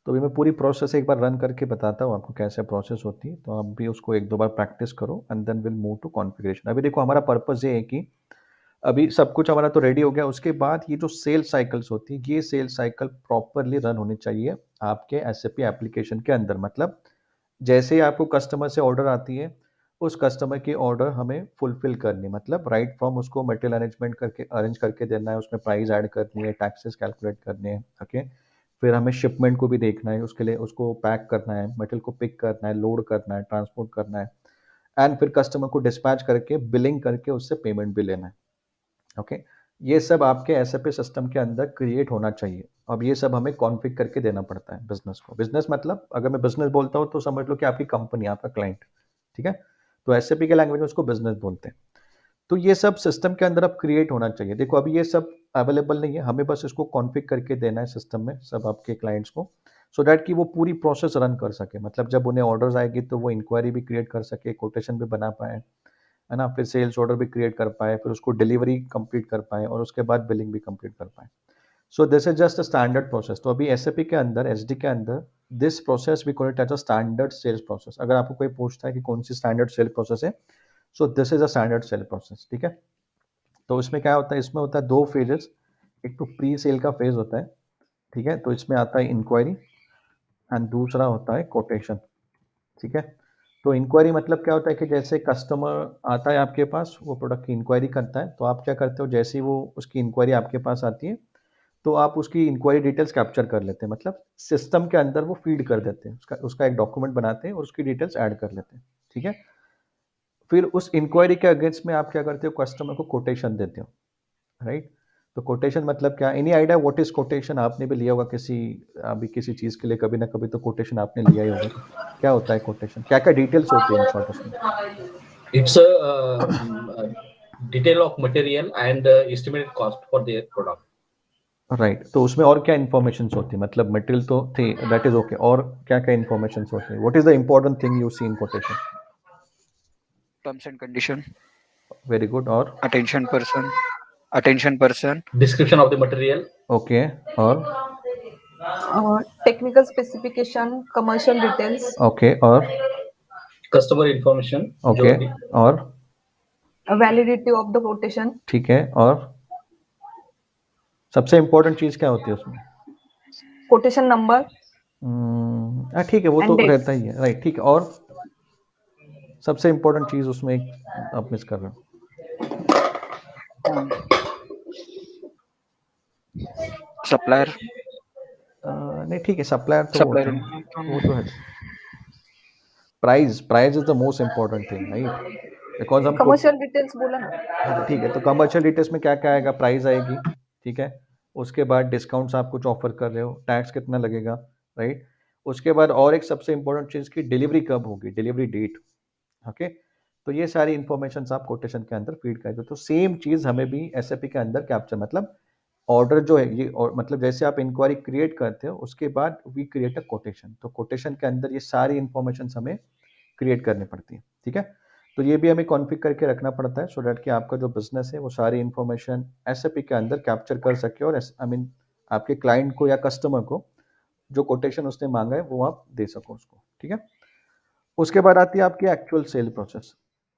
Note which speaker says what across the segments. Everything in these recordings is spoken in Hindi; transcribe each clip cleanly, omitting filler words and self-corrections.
Speaker 1: तो अभी मैं पूरी प्रोसेस एक बार रन करके बताता हूँ आपको कैसे प्रोसेस होती है, तो आप भी उसको 1-2 बार प्रैक्टिस करो and then will move to configuration. अभी देखो हमारा पर्पस ये है कि अभी सब कुछ हमारा तो रेडी हो गया, उसके बाद ये जो सेल्स साइकिल्स होती है, ये सेल्स साइकिल प्रॉपरली रन होनी चाहिए आपके एसएपी एप्लीकेशन के अंदर। मतलब जैसे ही आपको कस्टमर से ऑर्डर आती है, उस कस्टमर की ऑर्डर हमें फुलफिल करनी है। मतलब राइट फ्रॉम उसको मटेरियल अरेंज करके देना है, उसमें प्राइस ऐड करनी है, टैक्सेस कैलकुलेट करने हैं, ओके। फिर हमें शिपमेंट को भी देखना है, उसके लिए उसको पैक करना है, मटेरियल को पिक करना है, लोड करना है, ट्रांसपोर्ट करना है एंड फिर कस्टमर को डिस्पैच करके बिलिंग करके उससे पेमेंट भी लेना है। ओके। ये सब आपके एसएपी सिस्टम के अंदर क्रिएट होना चाहिए। अब ये सब हमें कॉन्फ़िग करके देना पड़ता है बिजनेस को। बिजनेस मतलब अगर मैं बिजनेस बोलता हूँ तो समझ लो कि आपकी कंपनी, आपका क्लाइंट, ठीक है। तो एसएपी के लैंग्वेज में उसको बिजनेस बोलते हैं। तो ये सब सिस्टम के अंदर अब क्रिएट होना चाहिए। देखो अभी ये सब अवेलेबल नहीं है, हमें बस इसको कॉन्फ़िग करके देना है सिस्टम में सब आपके क्लाइंट्स को, सो दैट कि वो पूरी प्रोसेस रन कर सके। मतलब जब उन्हें ऑर्डर्स आएगी तो वो इंक्वायरी भी क्रिएट कर सके, कोटेशन भी बना पाए, है ना? फिर सेल्स ऑर्डर भी क्रिएट कर पाए, फिर उसको डिलीवरी कंप्लीट कर पाएँ और उसके बाद बिलिंग भी कंप्लीट कर पाएँ। So this is just a standard process. तो अभी एसएपी के अंदर, एसडी के अंदर this process we call it as a standard sales process. अगर आपको कोई पूछता है कि कौन-सी स्टैंडर्ड सेल प्रोसेस है, so this is a standard sale process, ठीक है? तो इसमें क्या होता है, इसमें होता है 2 फेजेस। एक तो प्री सेल का फेज़ होता है, ठीक है? तो इसमें आता है इंक्वायरी एंड दूसरा होता है कोटेशन, ठीक है? तो इंक्वायरी मतलब क्या होता है कि जैसे कस्टमर आता है आपके पास, वो प्रोडक्ट की इंक्वायरी करता है, तो आप क्या करते हो, जैसे ही वो उसकी इंक्वायरी आपके पास आती है, तो आप उसकी इंक्वायरी डिटेल्स कैप्चर कर लेते हैं। मतलब सिस्टम के अंदर वो फीड कर देते हैं, उसका उसका एक डॉक्यूमेंट बनाते हैं और उसकी डिटेल्स ऐड कर लेते हैं, ठीक है? फिर उस इंक्वायरी के अगेंस्ट में आप क्या करते हो, कस्टमर को कोटेशन देते हो, राइट? तो कोटेशन मतलब क्या, any idea what is quotation? आपने भी लिया होगा किसी, अभी किसी चीज़ के लिए कभी ना कभी तो कोटेशन आपने लिया ही होगा। क्या होता है कोटेशन? क्या-क्या डिटेल्स होती है इन शॉर्ट उसमें?
Speaker 2: It's a detail of material and estimated cost for their product.
Speaker 1: Right, तो उसमें और क्या इन्फॉर्मेशंस होती है? मतलब मटेरियल तो थी, दैट इज ओके, और क्या क्या इन्फॉर्मेशंस होती है? What is the important thing you see in quotation?
Speaker 3: Terms and condition,
Speaker 1: very good. और
Speaker 3: attention person,
Speaker 2: Description of the material,
Speaker 1: okay, और
Speaker 4: Technical specification, commercial details,
Speaker 1: okay, और
Speaker 2: customer information,
Speaker 1: ओके, और
Speaker 4: validity of the quotation,
Speaker 1: ठीक है, और सबसे इम्पोर्टेंट चीज़ क्या होती है उसमें?
Speaker 4: quotation number,
Speaker 1: ठीक है, वो
Speaker 4: and
Speaker 1: तो
Speaker 4: date.
Speaker 1: रहता ही है, राइट, ठीक है। और सबसे इम्पोर्टेंट चीज़ उसमें एक आप मिस कर रहे हो।
Speaker 3: supplier,
Speaker 1: नहीं ठीक है, सप्लायर तो वो
Speaker 3: supplier
Speaker 1: होता है ना, वो तो है।
Speaker 3: information,
Speaker 1: price is the most important thing, right? Because हम कुछ,
Speaker 4: commercial details बोला ना.
Speaker 1: हाँ तो ठीक है, तो कमर्शियल डिटेल्स में क्या क्या आएगा? प्राइस आएगी, ठीक है। उसके बाद डिस्काउंट्स आप कुछ ऑफर कर रहे हो, टैक्स कितना लगेगा, राइट? उसके बाद और एक सबसे इंपॉर्टेंट चीज़ की डिलीवरी कब होगी, डिलीवरी डेट, ओके। तो ये सारी इंफॉर्मेशन आप कोटेशन के अंदर फीड कर दो। तो सेम चीज़ हमें भी एसएपी के अंदर कैप्चर, मतलब ऑर्डर जो है ये, और मतलब जैसे आप इंक्वायरी क्रिएट करते हो उसके बाद वी क्रिएट अ कोटेशन। तो कोटेशन के अंदर ये सारी इंफॉर्मेशन हमें क्रिएट करनी पड़ती है, ठीक है। तो ये भी हमें कॉन्फ़िग करके रखना पड़ता है, सो दैट कि आपका जो बिजनेस है वो सारी इंफॉर्मेशन एसएपी के अंदर कैप्चर कर सके और आई मीन आपके क्लाइंट को या कस्टमर को जो कोटेशन उसने मांगा है वो आप दे सको उसको, ठीक है। उसके बाद आती है आपकी actual sale process.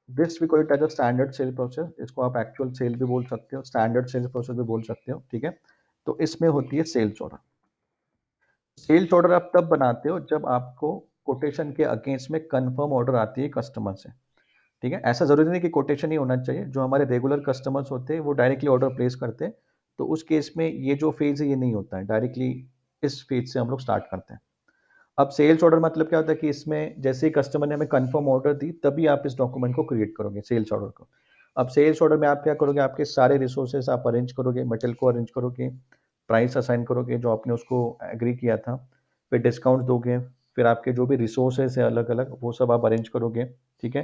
Speaker 1: This we call it as a standard sale process. इसको आप एक्चुअल सेल भी बोल सकते हो, स्टैंडर्ड सेल प्रोसेस भी बोल सकते हो, ठीक है। तो इसमें होती है सेल्स ऑर्डर। सेल्स ऑर्डर आप तब बनाते हो जब आपको कोटेशन के अगेंस्ट में कंफर्म ऑर्डर आती है कस्टमर से, ठीक है। ऐसा जरूरी नहीं कि कोटेशन ही होना चाहिए, जो हमारे रेगुलर कस्टमर्स होते हैं वो डायरेक्टली ऑर्डर प्लेस करते हैं, तो उस केस में ये जो फेज है ये नहीं होता है, डायरेक्टली इस फेज से हम लोग स्टार्ट करते हैं। अब सेल्स ऑर्डर मतलब क्या होता है कि इसमें जैसे ही कस्टमर ने हमें कंफर्म ऑर्डर दी तभी आप इस डॉक्यूमेंट को क्रिएट करोगे, सेल्स ऑर्डर को। अब सेल्स ऑर्डर में आप क्या करोगे, आपके सारे रिसोर्सेस आप अरेंज करोगे, मटेरियल को अरेंज करोगे, प्राइस असाइन करोगे जो आपने उसको एग्री किया था, फिर डिस्काउंट दोगे, फिर आपके जो भी रिसोर्सेस है अलग अलग वो सब आप अरेंज करोगे, ठीक है।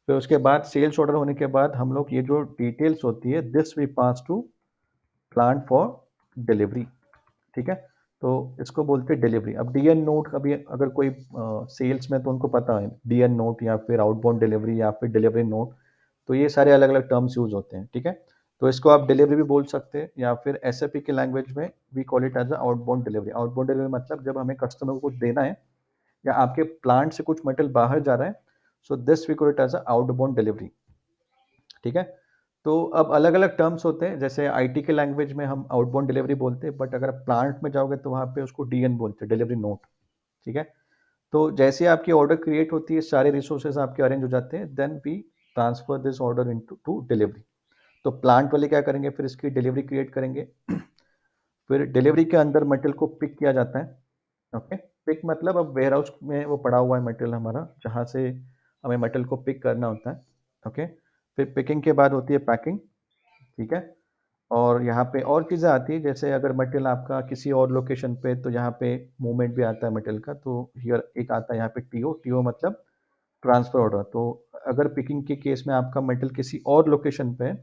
Speaker 1: फिर उसके बाद सेल्स ऑर्डर होने के बाद हम लोग ये जो डिटेल्स होती है this we pass to plan for delivery, ठीक है। तो इसको बोलते हैं डिलीवरी। अब डीएन नोट, अभी अगर कोई सेल्स में तो उनको पता है डीएन नोट या फिर आउटबाउंड डिलीवरी या फिर डिलीवरी नोट, तो ये सारे अलग अलग टर्म्स यूज होते हैं, ठीक है। तो इसको आप डिलीवरी भी बोल सकते हैं, या फिर एसएपी के लैंग्वेज में we call it as a outbound delivery. Outbound delivery मतलब जब हमें कस्टमर को कुछ देना है या आपके प्लांट से कुछ मटेरियल बाहर जा रहा है, so this we call it as a outbound delivery. ठीक है, तो अब अलग अलग टर्म्स होते हैं, जैसे आईटी के लैंग्वेज में हम आउटबाउंड डिलीवरी बोलते हैं, बट अगर प्लांट में जाओगे तो वहाँ पे उसको डीएन बोलते हैं, डिलीवरी नोट। ठीक है, तो जैसे आपकी ऑर्डर क्रिएट होती है, सारे रिसोर्सेज आपके अरेंज हो जाते हैं, then we transfer this order into to delivery. तो प्लांट वाले क्या करेंगे, फिर इसकी डिलीवरी क्रिएट करेंगे। फिर डिलीवरी के अंदर मटेरियल को पिक किया जाता है। ओके, पिक मतलब अब वेयर हाउस में वो पड़ा हुआ है मटेरियल हमारा, जहाँ से हमें मटेरियल को पिक करना होता है। ओके, फिर पिकिंग के बाद होती है पैकिंग। ठीक है, और यहाँ पे और चीज़ें आती है, जैसे अगर मटेरियल आपका किसी और लोकेशन पे, तो यहाँ पे मूवमेंट भी आता है मटेरियल का। तो हियर एक आता है यहाँ पे टीओ। टीओ मतलब ट्रांसफर ऑर्डर। तो अगर पिकिंग के केस में आपका मटेरियल किसी और लोकेशन पे है,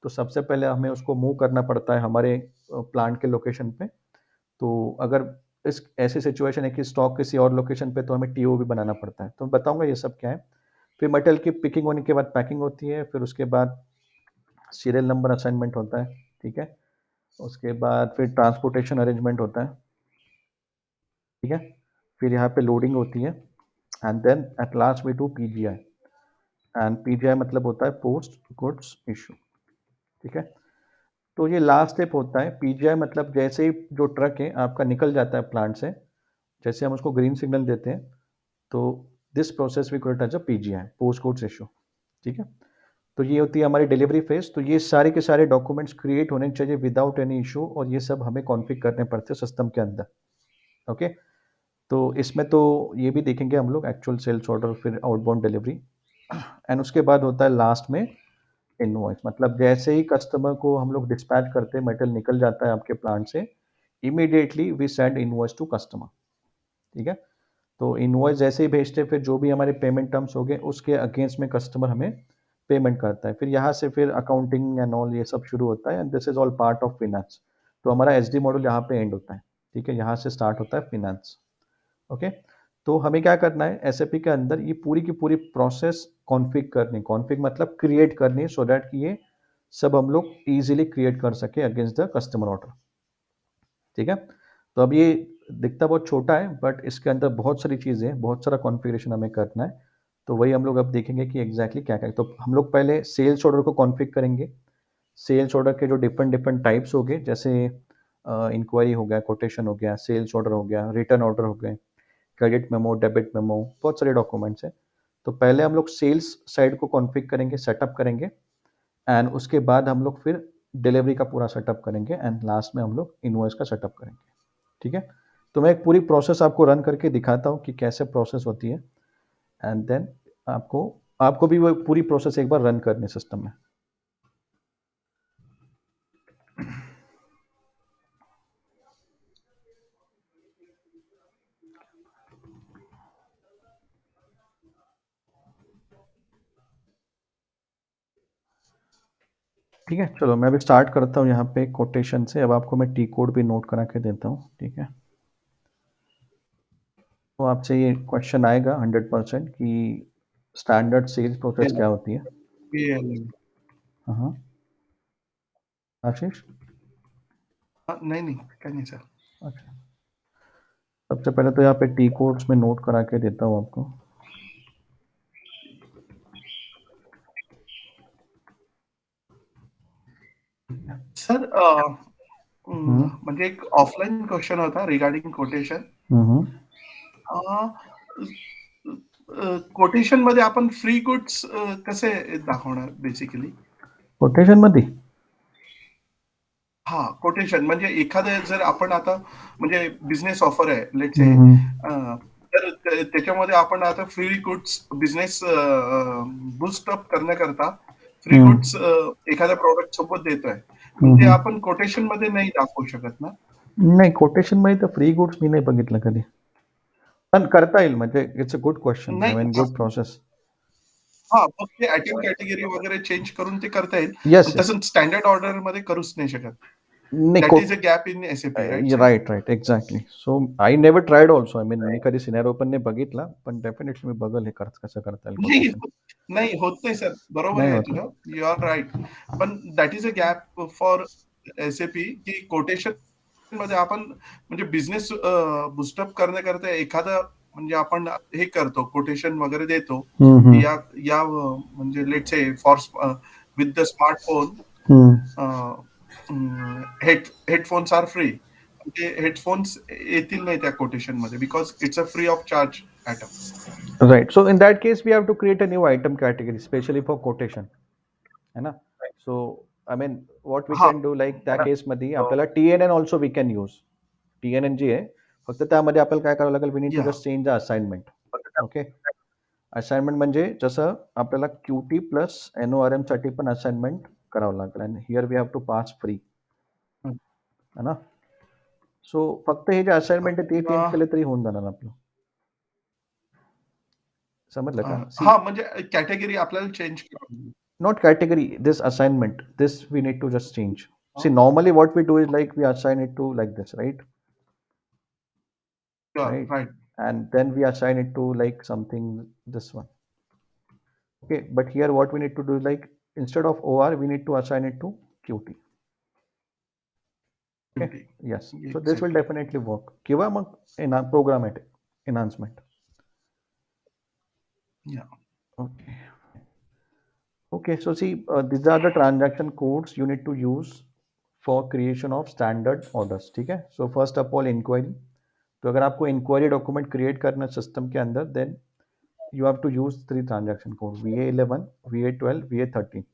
Speaker 1: तो सबसे पहले हमें उसको मूव करना पड़ता है हमारे प्लांट के लोकेशन पे। तो अगर इस ऐसी सिचुएशन है कि स्टॉक किसी और लोकेशन पे, तो हमें टीओ भी बनाना पड़ता है। तो मैं बताऊंगा ये सब क्या है। फिर मटेरियल की पिकिंग होने के बाद पैकिंग होती है, फिर उसके बाद सीरियल नंबर असाइनमेंट होता है। ठीक है, उसके बाद फिर ट्रांसपोर्टेशन अरेंजमेंट होता है। ठीक है, फिर यहाँ पे लोडिंग होती है, and then at last we do PGI. And PGI मतलब होता है पोस्ट गुड्स इशू। ठीक है, तो ये लास्ट स्टेप होता है। पीजीआई मतलब जैसे ही जो ट्रक है आपका निकल जाता है प्लांट से, जैसे हम उसको ग्रीन सिग्नल देते हैं, तो this process we call it as a PGI, post goods issue. ठीक है, तो ये होती है हमारी डिलीवरी फेज। तो ये सारे के सारे डॉक्यूमेंट्स क्रिएट होने चाहिए विदाउट एनी इशू, और ये सब हमें कॉन्फ़िग करने पड़ते हैं सिस्टम के अंदर। ओके, तो इसमें तो ये भी देखेंगे हम लोग, एक्चुअल सेल्स ऑर्डर, फिर आउटबाउंड डिलीवरी, एंड उसके बाद होता है लास्ट में इनवॉइस। मतलब जैसे ही कस्टमर को हम लोग डिस्पैच करते हैं, मटेरियल निकल जाता है आपके प्लांट से, immediately we send invoice to customer. ठीक है, तो इनवॉइस जैसे ही भेजते हैं, फिर जो भी हमारे पेमेंट टर्म्स हो गए उसके अगेंस्ट में कस्टमर हमें पेमेंट करता है। फिर यहाँ से फिर अकाउंटिंग एंड ऑल ये सब शुरू होता है, and this is all part of finance. तो हमारा एसडी मॉड्यूल यहाँ पे एंड होता है। ठीक है, यहाँ से स्टार्ट होता है फिनेंस। ओके, तो हमें क्या करना है, एसएपी के अंदर ये पूरी की पूरी प्रोसेस कॉन्फ़िग करनी। कॉन्फ़िग मतलब क्रिएट करनी, सो दैट कि ये सब हम लोग इजीली क्रिएट कर सके अगेंस्ट द कस्टमर ऑर्डर। ठीक है, तो अब ये दिखता बहुत छोटा है, बट इसके अंदर बहुत सारी चीज़ें हैं, बहुत सारा कॉन्फ़िगरेशन हमें करना है। तो वही हम लोग अब देखेंगे कि एग्जैक्टली क्या क्या है। तो हम लोग पहले सेल्स ऑर्डर को कॉन्फ़िग करेंगे। सेल्स ऑर्डर के जो डिफरेंट डिफरेंट टाइप्स हो गए, जैसे इंक्वायरी हो गया, कोटेशन हो गया, सेल्स ऑर्डर हो गया, रिटर्न ऑर्डर हो गए, क्रेडिट मेमो, डेबिट मेमो, बहुत सारे डॉक्यूमेंट्स हैं। तो पहले हम लोग सेल्स साइड को कॉन्फ़िग करेंगे, सेटअप करेंगे, एंड उसके बाद हम लोग फिर डिलीवरी का पूरा सेटअप करेंगे, एंड लास्ट में हम लोग इनवॉइस का सेटअप करेंगे। ठीक है, तो मैं एक पूरी प्रोसेस आपको रन करके दिखाता हूँ कि कैसे प्रोसेस होती है, एंड देन आपको आपको भी वो पूरी प्रोसेस एक बार रन करनी सिस्टम में। ठीक है, चलो मैं अभी स्टार्ट करता हूँ यहाँ पे कोटेशन से। अब आपको मैं टी कोड भी नोट करा के देता हूँ। ठीक है, तो आपसे ये क्वेश्चन आएगा 100% कि स्टैंडर्ड सेल्स प्रोसेस क्या होती है। हाँ हाँ, आशीष।
Speaker 5: नहीं नहीं क्या नहीं सर।
Speaker 1: अच्छा, सबसे पहले तो यहाँ पे टी कोड्स में नोट करा के देता हूँ आपको।
Speaker 5: सर म्हणजे एक ऑफलाईन क्वेश्चन होता रिगार्डिंग कोटेशन. कोटेशन मध्ये आपण फ्री गुड्स कसे दाखवणार बेसिकली.
Speaker 1: कोटेशन मध्ये
Speaker 5: हा कोटेशन म्हणजे एखादं जर आपण आता म्हणजे बिझनेस ऑफर आहे लेट्स से तर त्याच्यामध्ये आपण आता free goods business boost up करण्याकरता फ्री गुड्स एखाद्या प्रोडक्ट सोबत देतोय, ते आपण कोटेशन मध्ये नाही दाखवू शकत ना.
Speaker 1: नाही, कोटेशन मध्ये तर फ्री गुड्स मी नाही बघितलं कधी, पण करता येईल. म्हणजे इट्स अ गुड क्वेश्चन,
Speaker 5: नाही
Speaker 1: आय मीन गुड प्रोसेस.
Speaker 5: हा फक्त आयटम कॅटेगरी वगैरे चेंज करून ते करता येईल,
Speaker 1: येस
Speaker 5: पण तसं स्टँडर्ड ऑर्डर मध्ये करूच नाही शकत.
Speaker 1: नाही
Speaker 5: That is a gap in SAP, right, sir?
Speaker 1: Right exactly. So I never tried also. I mean मी कधी सिनेरिओ पण नाही बघितला, पण डेफिनेटली मी बघल हे कसं करता येईल
Speaker 5: नाही
Speaker 1: कोटेशन.
Speaker 5: नाही होत नाही सर, बरोबर
Speaker 1: नाही
Speaker 5: आहे
Speaker 1: होत.
Speaker 5: तुझं, यू आर राईट. पण that is a gap for SAP की कोटेशन मध्ये आपण म्हणजे बिझनेस बुस्टअप करण्याकरता एखादं म्हणजे आपण हे करतो, कोटेशन वगैरे देतो या या म्हणजे let say for with the smartphone headphones are free. ते हेडफोन्स येतील नाही त्या कोटेशन मध्ये because it's a free of charge item.
Speaker 1: Right. So in that case, we have to create a new item category, especially for quotation. है ना? So I mean, what we
Speaker 5: हा
Speaker 1: can do like त्या केस मध्ये आपल्याला TNN also we can use. TNN जी आहे, फक्त त्यामध्ये आपल्याला काय करावं लागेल, we need to
Speaker 5: या
Speaker 1: just change the assignment. Okay. Assignment म्हणजे जसं आपल्याला QT प्लस NORM साठी पण असाइनमेंट करावं लागेल. आणि here we have to pass free. है ना? सो फक्त हे जे असाइनमेंट आहे ते चेंज केले तरी होऊन जाणार आपलं. समजलं का?
Speaker 5: हा म्हणजे कॅटेगरी आपल्याला चेंज करावी.
Speaker 1: Not category, this assignment, this we need to just change. See, normally what we do is like we assign it to like this, right? Right.
Speaker 5: Right.
Speaker 1: And then we assign it to like something, this one. Okay, but here what we need to do is like instead of OR, we need to assign it to QT. Okay. Yes. So this will definitely work. किंवा मग programmatic enhancement.
Speaker 5: Yeah.
Speaker 1: Okay. Okay, so see, these are the transaction codes you need to use for creation of standard orders. ठीक है? So first of all inquiry. तो अगर आपको inquiry document create करना system के अंदर, then you have to use 3 transaction code, VA11, VA12, VA13.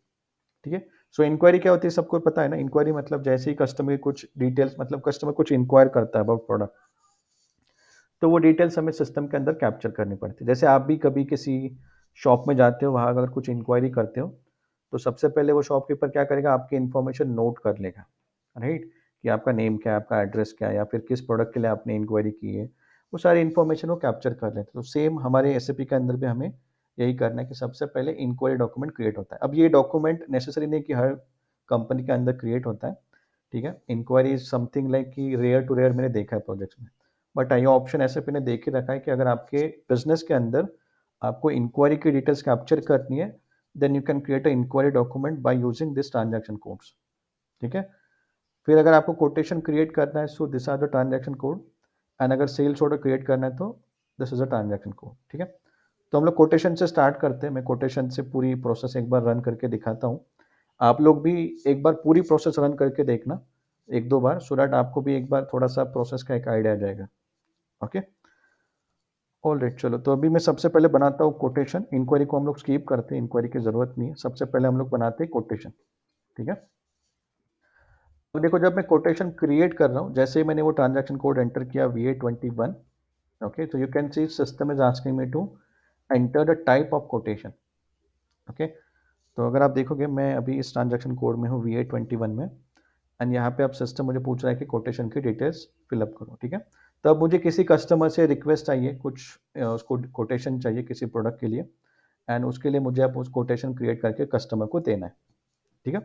Speaker 1: ठीक है? So inquiry क्या होती है सबको पता है ना? Inquiry मतलब जैसे ही customer की कुछ details, मतलब customer कुछ inquire करता है about product, तो वो डिटेल्स हमें सिस्टम के अंदर कैप्चर करनी पड़ती है. जैसे आप भी कभी किसी शॉप में जाते हो, वहाँ अगर कुछ इंक्वायरी करते हो, तो सबसे पहले वो शॉपकीपर क्या करेगा, आपकी इन्फॉर्मेशन नोट कर लेगा, राइट? कि आपका नेम क्या है, आपका एड्रेस क्या है, या फिर किस प्रोडक्ट के लिए आपने इंक्वायरी की है, वो सारी इन्फॉर्मेशन वो कैप्चर कर लेते हैं. तो सेम हमारे एसएपी के अंदर भी हमें यही करना है कि सबसे पहले इंक्वायरी डॉक्यूमेंट क्रिएट होता है. अब ये डॉक्यूमेंट नेसेसरी नहीं कि हर कंपनी के अंदर क्रिएट होता है, ठीक है? इंक्वायरी इज समथिंग लाइक कि रेयर टू रेयर मैंने देखा है प्रोजेक्ट्स में, बट ये ऑप्शन एसएपी ने देख ही रखा है कि अगर आपके बिजनेस के अंदर आपको इंक्वायरी की डिटेल्स कैप्चर करनी है, then you can create a inquiry document by using this transaction codes. ठीक है? फिर अगर आपको कोटेशन क्रिएट करना है, so this are the transaction code. And अगर सेल्स ऑर्डर क्रिएट करना है तो this is a transaction code. ठीक है? तो हम लोग कोटेशन से स्टार्ट करते हैं. मैं कोटेशन से पूरी प्रोसेस एक बार रन करके दिखाता हूँ. आप लोग भी एक बार पूरी प्रोसेस रन करके देखना एक दो बार, सो दैट आपको भी एक बार थोड़ा सा प्रोसेस का एक आइडिया आ जाएगा. Okay, alright. चलो, तो अभी मैं सबसे पहले बनाता हूँ कोटेशन. इंक्वायरी को हम लोग स्कीप करते हैं, इंक्वायरी की जरूरत नहीं है. सबसे पहले हम लोग बनाते हैं कोटेशन. ठीक है? तो देखो, जब मैं कोटेशन क्रिएट कर रहा हूँ, जैसे ही मैंने वो ट्रांजैक्शन कोड एंटर किया VA21, ओके, तो you can see system is asking me to enter the type of quotation. Okay, तो अगर आप देखोगे मैं अभी इस ट्रांजैक्शन कोड में हूँ VA21 में, एंड यहाँ पे आप सिस्टम मुझे पूछ रहा है कि कोटेशन की डिटेल्स फिलअप करो. ठीक है? तो अब मुझे किसी कस्टमर से रिक्वेस्ट चाहिए, कुछ उसको कोटेशन चाहिए किसी प्रोडक्ट के लिए, एंड उसके लिए मुझे अब उस कोटेशन क्रिएट करके कस्टमर को देना है. ठीक है?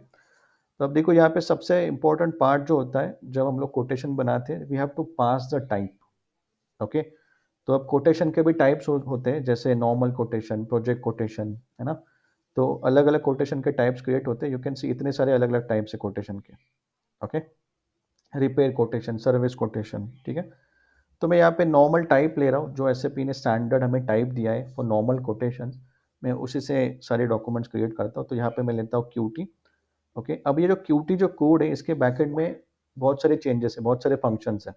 Speaker 1: तो अब देखो, यहाँ पे सबसे इंपॉर्टेंट पार्ट जो होता है जब हम लोग कोटेशन बनाते हैं, we have to pass the type. Okay, तो अब कोटेशन के भी टाइप्स होते हैं, जैसे नॉर्मल कोटेशन, प्रोजेक्ट कोटेशन, है ना? तो अलग अलग कोटेशन के टाइप्स क्रिएट होते हैं. यू कैन सी इतने सारे अलग अलग टाइप्स है कोटेशन के. Okay, repair quotation, service quotation. ठीक है? तो मैं यहाँ पे नॉर्मल टाइप ले रहा हूँ, जो एसएपी ने स्टैंडर्ड हमें टाइप दिया है फॉर नॉर्मल कोटेशन. मैं उसी से सारे डॉक्यूमेंट्स क्रिएट करता हूँ. तो यहाँ पे मैं लेता हूँ QT. ओके, अब ये जो QT जो कोड है, इसके बैकएंड में बहुत सारे चेंजेस है, बहुत सारे फंक्शंस हैं.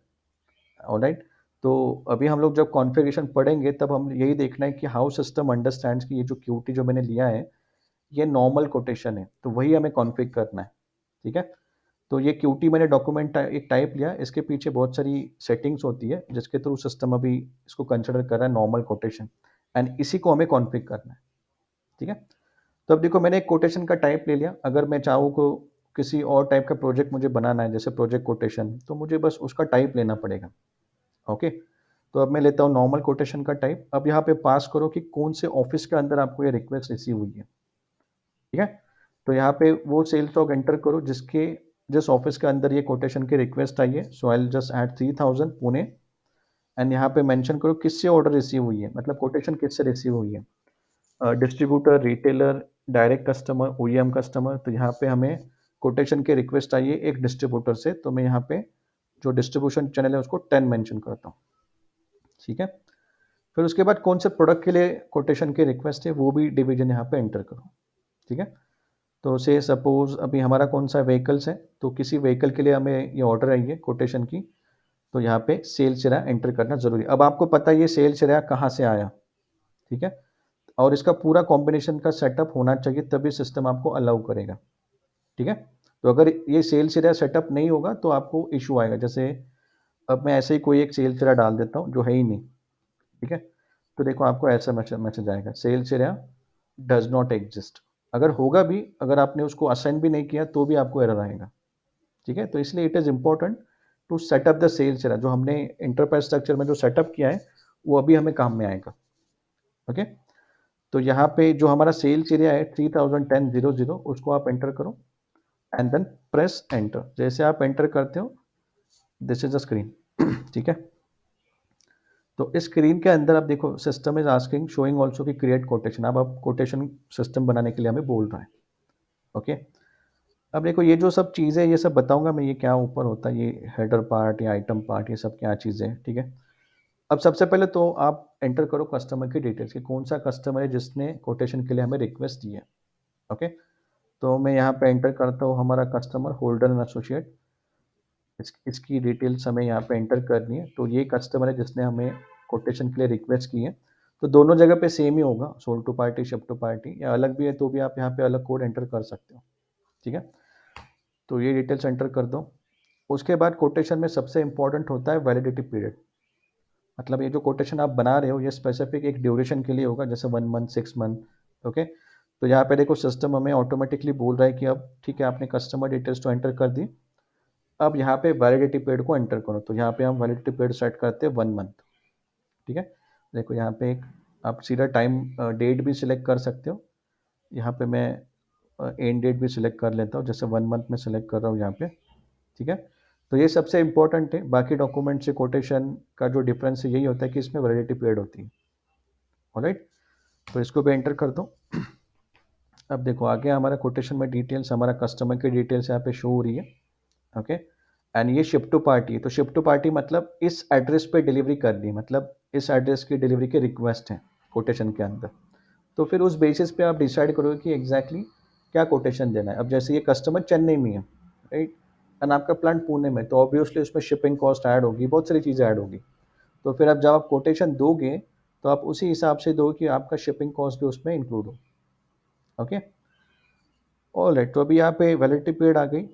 Speaker 1: ऑलराइट, तो अभी हम लोग जब कॉन्फ़िगरेशन पढ़ेंगे तब हम यही देखना है कि हाउ सिस्टम अंडरस्टैंड्स कि ये जो QT जो मैंने लिया है ये नॉर्मल कोटेशन है, तो वही हमें कॉन्फ़िग करना है. ठीक है? तो ये QT मैंने डॉक्यूमेंट एक टाइप लिया, इसके पीछे बहुत सारी सेटिंग्स होती है जिसके थ्रू सिस्टम अभी इसको कंसिडर कर रहा है नॉर्मल कोटेशन, एंड इसी को हमें कॉन्फ़िग करना है. ठीक है? तो अब देखो, मैंने एक कोटेशन का टाइप ले लिया. अगर मैं चाहूँ को किसी और टाइप का प्रोजेक्ट मुझे बनाना है, जैसे प्रोजेक्ट कोटेशन, तो मुझे बस उसका टाइप लेना पड़ेगा. ओके, तो अब मैं लेता हूँ नॉर्मल कोटेशन का टाइप. अब यहाँ पे पास करो कि कौन से ऑफिस के अंदर आपको ये रिक्वेस्ट रिसीव हुई है. ठीक है? तो यहाँ पे वो सेल्स लॉग एंटर करो जिसके जिस ऑफिस के अंदर ये कोटेशन की रिक्वेस्ट आई है, so I will just add 3000 Pune and यहाँ पे मेंशन करो किससे ऑर्डर रिसीव हुई है, मतलब कोटेशन किससे रिसीव हुई है, distributor, retailer, direct customer, OEM customer. तो यहाँ पे हमें कोटेशन की रिक्वेस्ट आई है एक डिस्ट्रीब्यूटर से, तो मैं यहाँ पे जो डिस्ट्रीब्यूशन चैनल है उसको 10 मेंशन करता हूँ, ठीक है। फिर उसके बाद कौन से प्रोडक्ट के लिए कोटेशन की रिक्वेस्ट है वो भी डिवीजन यहाँ पे एंटर करो, ठीक है। तो से सपोज अभी हमारा कौन सा व्हीकल्स है, तो किसी व्हीकल के लिए हमें ये ऑर्डर आई है कोटेशन की, तो यहाँ पे सेल्स एरिया एंटर करना जरूरी। अब आपको पता है ये सेल्स एरिया कहाँ से आया, ठीक है, और इसका पूरा कॉम्बिनेशन का सेटअप होना चाहिए, तभी सिस्टम आपको अलाउ करेगा, ठीक है। तो अगर ये सेल्स एरिया सेटअप नहीं होगा तो आपको इशू आएगा। जैसे अब मैं ऐसे ही कोई एक सेल्स एरिया डाल देता हूँ जो है ही नहीं, ठीक है, तो देखो आपको ऐसा मैसेज आएगा, sales area does not exist. अगर होगा भी, अगर आपने उसको असाइन भी नहीं किया तो भी आपको एरर आएगा, ठीक है। तो इसलिए it is important to setup the sales area. जो हमने इंटरप्राइज स्ट्रक्चर में जो सेटअप किया है वो अभी हमें काम में आएगा, ओके। तो यहाँ पे जो हमारा सेल्स एरिया है 3010.00 उसको आप एंटर करो एंड देन प्रेस एंटर। जैसे आप एंटर करते हो दिस इज द स्क्रीन, ठीक है। तो इस स्क्रीन के अंदर आप देखो system is asking showing also की क्रिएट कोटेशन। अब आप कोटेशन सिस्टम बनाने के लिए हमें बोल रहा है, ओके। अब देखो ये जो सब चीज़ें ये सब बताऊंगा मैं, ये क्या ऊपर होता है, ये हेडर पार्ट या आइटम पार्ट, ये सब क्या चीज़ें हैं, ठीक है। अब सबसे पहले तो आप एंटर करो कस्टमर की डिटेल्स कि कौन सा कस्टमर है जिसने कोटेशन के लिए हमें रिक्वेस्ट दी है, ओके। तो मैं यहाँ पे एंटर करता हूँ हमारा कस्टमर होल्डर एंड एसोसिएट, इसकी डिटेल्स हमें यहाँ पे एंटर करनी है। तो ये कस्टमर है जिसने हमें कोटेशन के लिए रिक्वेस्ट की है। तो दोनों जगह पे सेम ही होगा, sold to party, ship to party, या अलग भी है तो भी आप यहाँ पे अलग कोड एंटर कर सकते हो, ठीक है। तो ये डिटेल्स एंटर कर दो। उसके बाद कोटेशन में सबसे इंपॉर्टेंट होता है वैलिडिटी पीरियड, मतलब ये जो कोटेशन आप बना रहे हो ये स्पेसिफिक एक ड्यूरेशन के लिए होगा, जैसे 1 मंथ, 6 मंथ, ओके। तो यहाँ पे देखो सिस्टम हमें ऑटोमेटिकली बोल रहा है कि अब ठीक है आपने कस्टमर डिटेल्स तो एंटर कर दी, अब यहाँ पे वैलिडिटी पीरियड को एंटर करो। तो यहाँ पे हम वैलिडिटी पीरियड सेट करते हैं 1 मंथ, ठीक है। देखो यहाँ पे एक आप सीधा टाइम डेट भी सिलेक्ट कर सकते हो। यहाँ पे मैं एंड डेट भी सिलेक्ट कर लेता हूँ, जैसे 1 मंथ में सिलेक्ट कर रहा हूँ यहाँ पे, ठीक है। तो ये सबसे इंपॉर्टेंट है। बाकी डॉक्यूमेंट से कोटेशन का जो डिफरेंस है यही होता है कि इसमें वैलिडिटी पीरियड होती है, ऑलराइट। तो इसको भी एंटर कर दो। अब देखो आगे हमारा कोटेशन में डिटेल्स, हमारा कस्टमर की डिटेल्स यहाँ पे शो हो रही है, ओके। एंड ये शिप टू पार्टी है। तो शिप टू पार्टी मतलब इस एड्रेस पे डिलीवरी करनी, मतलब इस एड्रेस की डिलीवरी की रिक्वेस्ट है कोटेशन के अंदर। तो फिर उस बेसिस पे आप डिसाइड करोगे कि एग्जैक्टली क्या कोटेशन देना है। अब जैसे ये कस्टमर चेन्नई में है, राइट, एंड आपका प्लांट पुणे में, तो ऑब्वियसली उसमें शिपिंग कॉस्ट ऐड होगी, बहुत सारी चीज़ें ऐड होगी। तो फिर अब जब आप कोटेशन दोगे तो आप उसी हिसाब से दो कि आपका शिपिंग कॉस्ट भी उसमें इंक्लूड हो, ओके। ऑलराइट, तो अभी यहाँ पे वैलिडिटी पीरियड आ गई,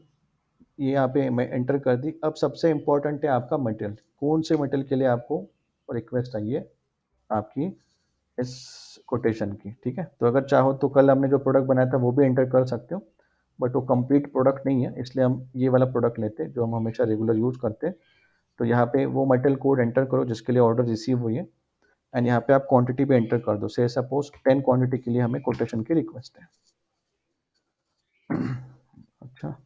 Speaker 1: ये यहाँ पे मैं एंटर कर दी। अब सबसे इंपॉर्टेंट है आपका मटेरियल, कौन से मटेरियल के लिए आपको रिक्वेस्ट आई है आपकी इस कोटेशन की, ठीक है। तो अगर चाहो तो कल हमने जो प्रोडक्ट बनाया था वो भी एंटर कर सकते हो, बट वो कंप्लीट प्रोडक्ट नहीं है, इसलिए हम ये वाला प्रोडक्ट लेते हैं जो हम हमेशा रेगुलर यूज़ करते हैं। तो यहाँ पे वो मटेरियल कोड एंटर करो जिसके लिए ऑर्डर रिसीव हुई है, एंड यहाँ पे आप क्वांटिटी भी एंटर कर दो। से सपोज 10 क्वांटिटी के लिए हमें कोटेशन की रिक्वेस्ट है। अच्छा,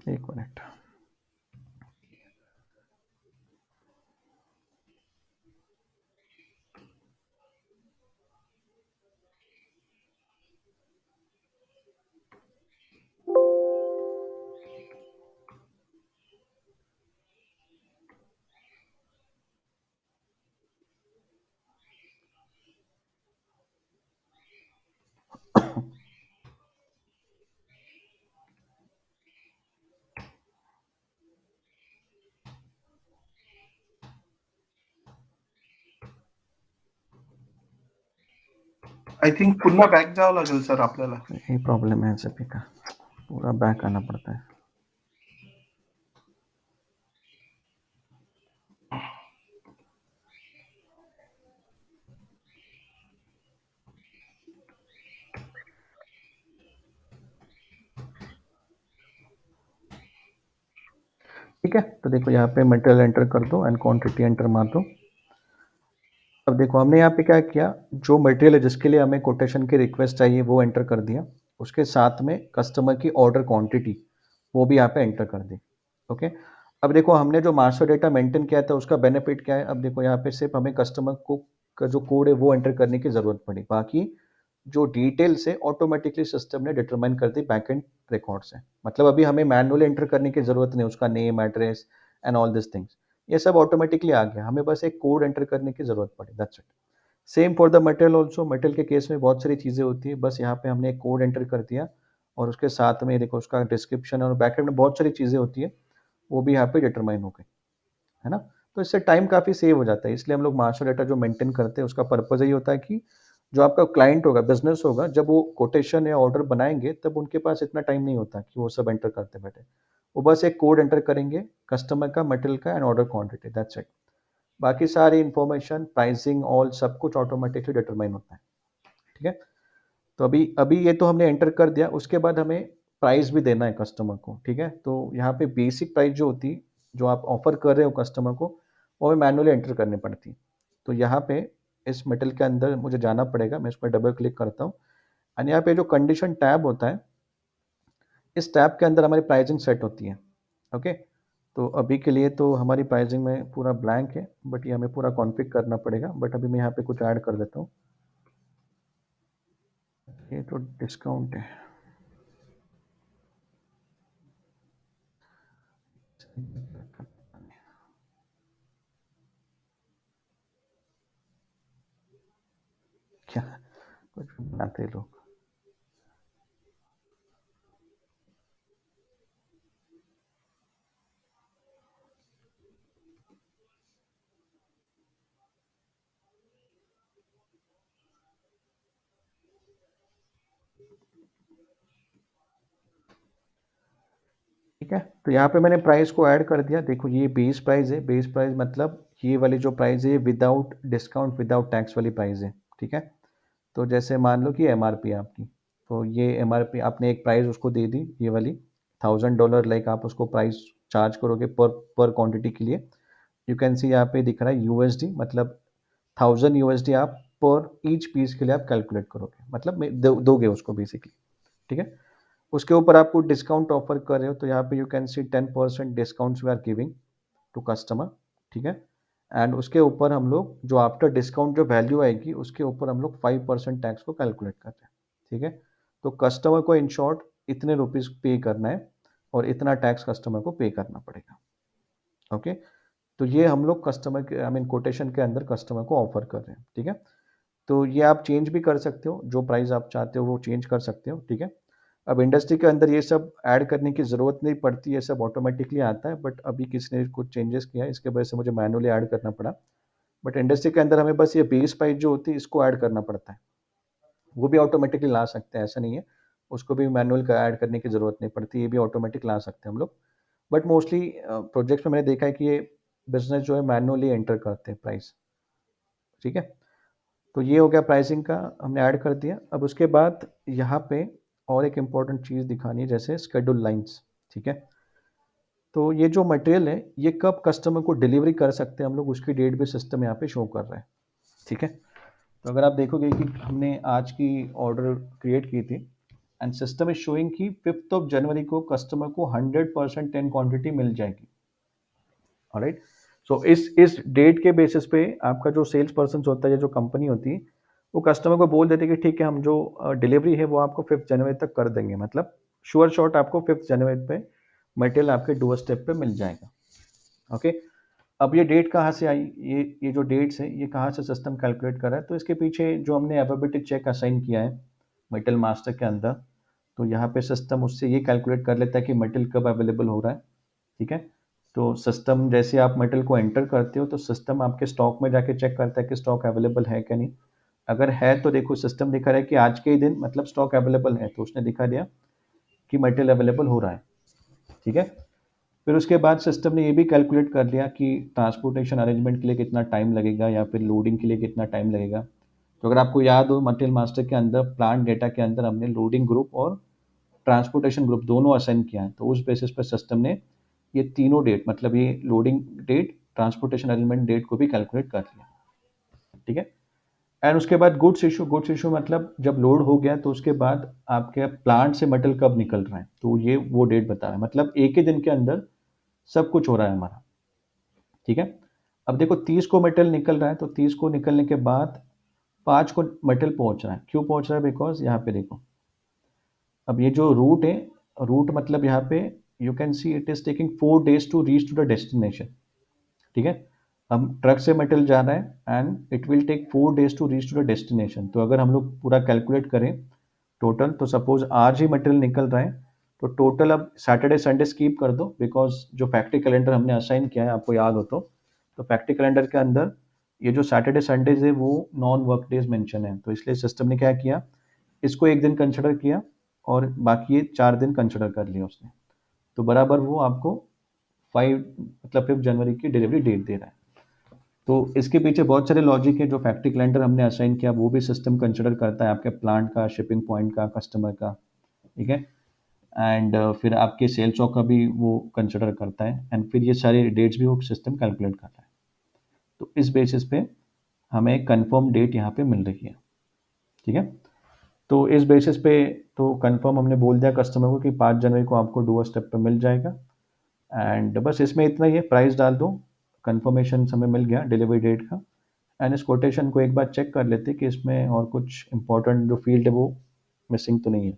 Speaker 1: एक मिनट,
Speaker 5: आय थिंक पुन्हा बॅक जावं लागेल सर आपल्याला.
Speaker 1: यही प्रॉब्लम है SAP का, पूरा बैक आना पड़ता है। ठीक है, तो देखो यहाँ पे मटेरियल एंटर कर दो एंड क्वांटिटी एंटर मार दो। अब देखो हमने यहाँ पे क्या किया, जो मटेरियल है जिसके लिए हमें कोटेशन की रिक्वेस्ट चाहिए वो एंटर कर दिया। उसके साथ में कस्टमर की ऑर्डर क्वांटिटी वो भी यहाँ पे एंटर कर दी। ओके, अब देखो हमने जो मास्टर डेटा मेंटेन किया था उसका बेनिफिट क्या है, अब देखो यहाँ पे सिर्फ हमें कस्टमर को का जो कोड है वो एंटर करने की ज़रूरत पड़ी, बाकी जो डिटेल्स है ऑटोमेटिकली सिस्टम ने डिटरमाइन कर दी बैकएंड रिकॉर्ड से। मतलब अभी हमें मैनुअली एंटर करने की ज़रूरत नहीं, उसका name, address and all this things, ये सब ऑटोमेटिकली आ गया, हमें बस एक कोड एंटर करने की ज़रूरत पड़ी, that's it. Same for the material also, material के केस में बहुत सारी चीज़ें होती है, बस यहाँ पे हमने एक कोड एंटर कर दिया और उसके साथ में देखो उसका डिस्क्रिप्शन और बैकएंड में बहुत सारी चीज़ें होती है, वो भी यहाँ पे डिटरमाइन हो गई, है ना? तो इससे टाइम काफ़ी सेव हो जाता है, इसलिए हम लोग मास्टर डेटा जो मेंटेन करते हैं उसका पर्पज़ यही होता है कि जो आपका क्लाइंट होगा, बिज़नेस होगा, जब वो कोटेशन या ऑर्डर बनाएँगे तब उनके पास इतना टाइम नहीं होता कि वो सब एंटर करते बैठे। वो बस एक कोड एंटर करेंगे, कस्टमर का, मटेरियल का and order quantity, that's it. बाकी सारी इन्फॉर्मेशन, प्राइसिंग, ऑल सब कुछ ऑटोमेटिकली डिटरमाइन होता है, ठीक है? तो अभी अभी ये तो हमने एंटर कर दिया, उसके बाद हमें प्राइस भी देना है कस्टमर को, ठीक है? तो यहाँ पे बेसिक प्राइस जो होती है, जो आप ऑफ़र कर रहे हो कस्टमर को, वो हमें मैनुअली एंटर करनी पड़ती है। तो यहाँ पे इस मटेरियल के अंदर मुझे जाना पड़ेगा, मैं इस पर डबल क्लिक करता हूँ एंड यहाँ पे जो कंडीशन टैब होता है, इस टैब के अंदर हमारी प्राइसिंग सेट होती है, ओके? तो अभी के लिए तो हमारी प्राइसिंग में पूरा ब्लैंक है, बट ये हमें पूरा कॉन्फ़िग करना पड़ेगा, बट अभी मैं यहाँ पे कुछ ऐड कर देता हूँ। ये तो डिस्काउंट है। क्या कुछ भी बनाते हैं लोग। ठीक है, तो यहाँ पे मैंने प्राइस को ऐड कर दिया। देखो ये बेस प्राइस है, बेस प्राइस मतलब ये वाली जो प्राइस है ये विदाउट डिस्काउंट, विदाउट टैक्स वाली प्राइस है, ठीक है? तो जैसे मान लो कि एमआरपी है आपकी, तो ये एमआरपी आपने एक प्राइस उसको दे दी, ये वाली $1000, लाइक आप उसको प्राइस चार्ज करोगे पर पर क्वांटिटी के लिए। यू कैन सी यहाँ पे दिख रहा है यूएसडी, मतलब 1000 USD आप पर ईच पीस के लिए आप कैलकुलेट करोगे, मतलब दोगे उसको बेसिकली, ठीक है? उसके ऊपर आपको डिस्काउंट ऑफर कर रहे हो, तो यहाँ पे you can see 10% discounts we are giving to customer, ठीक है? एंड उसके ऊपर हम लोग जो आफ्टर डिस्काउंट जो वैल्यू आएगी उसके ऊपर हम लोग 5% टैक्स को कैलकुलेट कर रहे हैं, ठीक है? तो कस्टमर को इन शॉर्ट इतने रुपीज़ पे करना है और इतना टैक्स कस्टमर को पे करना पड़ेगा, ओके? तो ये हम लोग कस्टमर के आई मीन कोटेशन के अंदर कस्टमर को ऑफर कर रहे हैं, ठीक है? तो ये आप चेंज भी कर सकते हो, जो प्राइस आप चाहते हो वो चेंज कर सकते हो, ठीक है? अब इंडस्ट्री के अंदर ये सब ऐड करने की ज़रूरत नहीं पड़ती, ये सब ऑटोमेटिकली आता है, बट अभी किसी ने कुछ चेंजेस किया है, इसके वजह से मुझे मैनुअली ऐड करना पड़ा। बट इंडस्ट्री के अंदर हमें बस ये बेस प्राइस जो होती है इसको ऐड करना पड़ता है, वो भी ऑटोमेटिकली ला सकते हैं, ऐसा नहीं है, उसको भी मैनुअल का ऐड करने की ज़रूरत नहीं पड़ती, ये भी ऑटोमेटिक ला सकते हैं हम लोग। बट मोस्टली प्रोजेक्ट्स में मैंने देखा है कि ये बिजनेस जो है मैनुअली एंटर करते हैं प्राइस, ठीक है? तो ये हो गया प्राइसिंग का, हमने ऐड कर दिया। अब उसके बाद यहाँ पे और एक इम्पॉर्टेंट चीज़ दिखानी है, जैसे शेड्यूल लाइन्स, ठीक है? तो ये जो मटेरियल है ये कब कस्टमर को डिलीवरी कर सकते हैं हम लोग, उसकी डेट भी सिस्टम यहाँ पे शो कर रहा है, ठीक है? तो अगर आप देखोगे कि हमने आज की ऑर्डर क्रिएट की थी एंड सिस्टम इज शोइंग कि 5 जनवरी को कस्टमर को 100% 10 क्वांटिटी मिल जाएगी, ऑलराइट? सो इस डेट के बेसिस पे आपका जो सेल्स पर्सन होता है या जो कंपनी होती है वो कस्टमर को बोल देते हैं कि ठीक है, हम जो डिलीवरी है वो आपको 5 जनवरी तक कर देंगे, मतलब श्योर शॉट आपको 5 जनवरी पे मटेरियल आपके डोर स्टेप पे मिल जाएगा, ओके? अब ये डेट कहाँ से आई, ये जो डेट्स है ये कहाँ से सिस्टम कैलकुलेट कर रहा है, तो इसके पीछे जो हमने अवेलेबिलिटी चेक असाइन किया है मटेरियल मास्टर के अंदर, तो यहाँ पे सिस्टम उससे ये कैलकुलेट कर लेता है कि मटेरियल कब अवेलेबल हो रहा है, ठीक है? तो सिस्टम जैसे आप मटेरियल को एंटर करते हो तो सिस्टम आपके स्टॉक में जाके चेक करता है कि स्टॉक अवेलेबल है क्या नहीं। अगर है तो देखो सिस्टम दिखा रहा है कि आज के ही दिन मतलब स्टॉक अवेलेबल है, तो उसने दिखा दिया कि मटेरियल अवेलेबल हो रहा है, ठीक है? फिर उसके बाद सिस्टम ने ये भी कैलकुलेट कर लिया कि ट्रांसपोर्टेशन अरेंजमेंट के लिए कितना टाइम लगेगा या फिर लोडिंग के लिए कितना टाइम लगेगा। तो अगर आपको याद हो मटेरियल मास्टर के अंदर प्लांट डेटा के अंदर हमने लोडिंग ग्रुप और ट्रांसपोर्टेशन ग्रुप दोनों असाइन किया है, तो उस बेसिस पर सिस्टम ने ये तीनों डेट मतलब ये loading date, transportation arrangement date को भी कैलकुलेट कर लिया, ठीक है? एंड उसके बाद गुड्स इशू मतलब जब लोड हो गया तो उसके बाद आपके प्लांट से मटेरियल कब निकल रहा है, तो ये वो डेट बता रहा है, मतलब एक ही दिन के अंदर सब कुछ हो रहा है हमारा, ठीक है। अब देखो 30 को मटेरियल निकल रहा है, तो 30 को निकलने के बाद 5 को मटेरियल पहुंच रहा है, क्यों पहुंच रहा है, बिकॉज यहाँ पे देखो, अब ये जो रूट है, रूट मतलब यहाँ पे you can see it is taking 4 days to reach to the destination, ठीक है। अब ट्रक से मटेरियल जा रहा है and it will take 4 days to reach to the destination, तो अगर हम लोग पूरा कैलकुलेट करें टोटल, तो सपोज आज ही मटेरियल निकल रहा है, तो टोटल अब सैटरडे संडे स्कीप कर दो, बिकॉज जो फैक्ट्री कैलेंडर हमने असाइन किया है, आपको याद हो तो फैक्ट्री कैलेंडर के अंदर ये जो सैटरडे संडेज है वो नॉन वर्क डेज मेंशन है, तो इसलिए सिस्टम ने क्या किया, इसको एक दिन कंसिडर किया और बाकी ये 4 दिन कंसिडर कर लिया उसने, तो बराबर वो आपको 5 मतलब 5 जनवरी की डिलीवरी डेट दे रहा है। तो इसके पीछे बहुत सारे लॉजिक है, जो फैक्ट्री कैलेंडर हमने असाइन किया वो भी सिस्टम कंसिडर करता है आपके प्लांट का, शिपिंग पॉइंट का, कस्टमर का, ठीक है। एंड फिर आपके सेल्स का भी वो कंसिडर करता है, एंड फिर ये सारे डेट्स भी वो सिस्टम कैलकुलेट कर रहा है। तो इस बेसिस पे हमें एक कंफर्म डेट यहाँ पे मिल रही है, ठीक है। तो इस बेसिस पे तो कंफर्म हमने बोल दिया कस्टमर को कि 5 जनवरी को आपको डुअर स्टेप पे मिल जाएगा, एंड बस इसमें इतना ही है, प्राइस डाल दो, कंफर्मेशन हमें मिल गया डिलीवरी डेट का। एंड इस कोटेशन को एक बार चेक कर लेते कि इसमें और कुछ इंपॉर्टेंट जो फील्ड है वो मिसिंग तो नहीं है।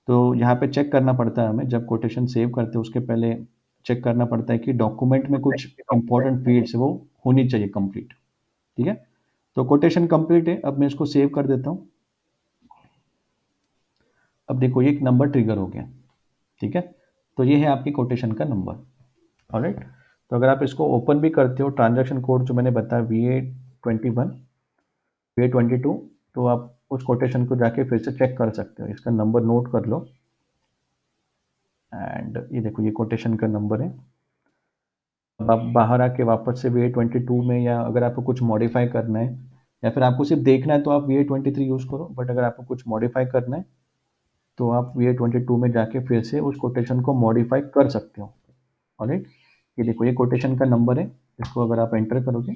Speaker 1: तो यहाँ पे चेक करना पड़ता है हमें, जब कोटेशन सेव करते हैं उसके पहले चेक करना पड़ता है कि डॉक्यूमेंट में कुछ इंपॉर्टेंट फील्ड्स वो होनी चाहिए कंप्लीट, ठीक है। तो कोटेशन कंप्लीट है, अब मैं इसको सेव कर देता हूँ। अब देखो ये एक नंबर ट्रिगर हो गया, ठीक है। तो ये है आपकी कोटेशन का नंबर, ऑलराइट। तो अगर आप इसको ओपन भी करते हो, ट्रांजैक्शन कोड जो मैंने बताया VA21 VA22, तो आप उस कोटेशन को जाके फिर से चेक कर सकते हो, इसका नंबर नोट कर लो। एंड ये देखो ये कोटेशन का नंबर है। अब आप बाहर आके वापस से VA22 में, या अगर आपको कुछ मॉडिफाई करना है या फिर आपको सिर्फ देखना है तो आप VA23 यूज़ करो, बट अगर आपको कुछ मॉडिफाई करना है तो आप VA22 में जाके फिर से उस कोटेशन को मॉडिफाई कर सकते हो, ऑलराइट। ये देखो ये कोटेशन का नंबर है, इसको अगर आप एंटर करोगे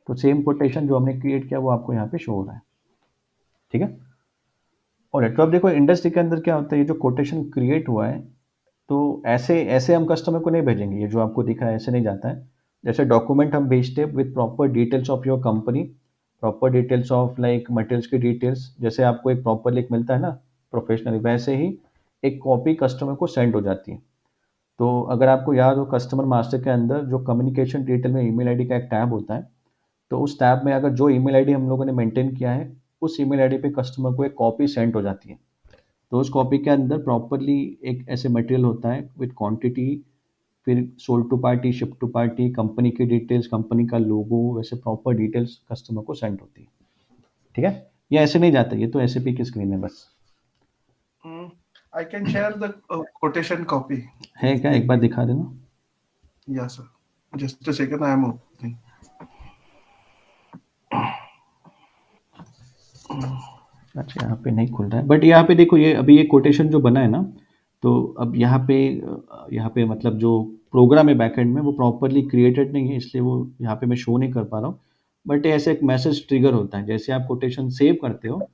Speaker 1: तो सेम कोटेशन जो हमने क्रिएट किया वो आपको यहाँ पे शो हो रहा है, ठीक है। ऑलराइट, तो अब देखो इंडस्ट्री के अंदर क्या होता है, ये जो कोटेशन क्रिएट हुआ है तो ऐसे ऐसे हम कस्टमर को नहीं भेजेंगे, ये जो आपको दिखा है ऐसे नहीं जाता है। जैसे डॉक्यूमेंट हम भेजते हैं with proper details of your company, proper details of like materials की डिटेल्स, जैसे आपको एक प्रॉपर लिंक मिलता है ना प्रोफेशनली, वैसे ही एक कॉपी कस्टमर को सेंड हो जाती है। तो अगर आपको याद हो कस्टमर मास्टर के अंदर जो कम्युनिकेशन डिटेल में ईमेल आईडी का एक टैब होता है, तो उस टैब में अगर जो ईमेल आईडी हम लोगों ने मेंटेन किया है उस ईमेल आईडी पे कस्टमर को एक कॉपी सेंड हो जाती है। तो उस कॉपी के अंदर प्रॉपरली एक ऐसे मटेरियल होता है विद क्वांटिटी, फिर sold to party, ship to party, company की डिटेल्स, कंपनी का लोगो, वैसे प्रॉपर डिटेल्स कस्टमर को सेंड होती है, ठीक है। ये ऐसे नहीं जाता, ये तो एसएपी की स्क्रीन है बस।
Speaker 5: I can share the quotation copy.
Speaker 1: है क्या, एक बार दिखा देना।
Speaker 5: Yeah, sir. Just a second, I am opening.
Speaker 1: अच्छा यहाँ पे नहीं खुल रहा है, बट यहाँ पे देखो ये अभी ये कोटेशन जो बना है ना, तो अब यहाँ पे मतलब जो प्रोग्राम है बैकएंड में वो प्रॉपरली क्रिएटेड नहीं है, इसलिए वो यहाँ पे मैं शो नहीं कर पा रहा हूँ। बट ऐसे एक मैसेज ट्रिगर होता है, जैसे आप कोटेशन सेव करते हो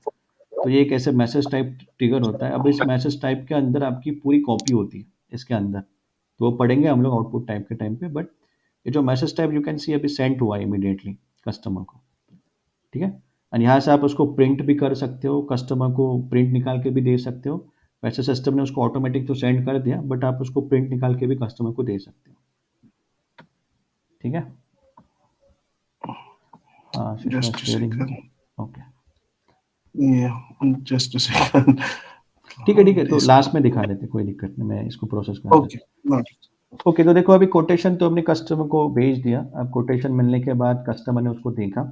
Speaker 1: तो ये एक ऐसे मैसेज टाइप ट्रिगर होता है। अब इस मैसेज टाइप के अंदर आपकी पूरी कॉपी होती है इसके अंदर, तो वो पढ़ेंगे हम लोग आउटपुट टाइप के टाइम पे। बट ये जो मैसेज टाइप यू कैन सी अभी सेंड हुआ है इमीडिएटली कस्टमर को, ठीक है। और यहाँ से आप उसको प्रिंट भी कर सकते हो, कस्टमर को प्रिंट निकाल के भी दे सकते हो। वैसे सिस्टम ने उसको ऑटोमेटिक तो सेंड कर दिया, बट आप उसको प्रिंट निकाल के भी कस्टमर को दे सकते हो, ठीक है। हाँ
Speaker 5: Just a second.
Speaker 1: Okay,
Speaker 5: Yeah, just a second.
Speaker 1: ठीक है, तो लास्ट में दिखा देते, कोई दिक्कत नहीं, मैं इसको प्रोसेस कर
Speaker 5: Okay. Not.
Speaker 1: ओके। तो देखो अभी कोटेशन तो हमने कस्टमर को भेज दिया। अब कोटेशन मिलने के बाद कस्टमर ने उसको देखा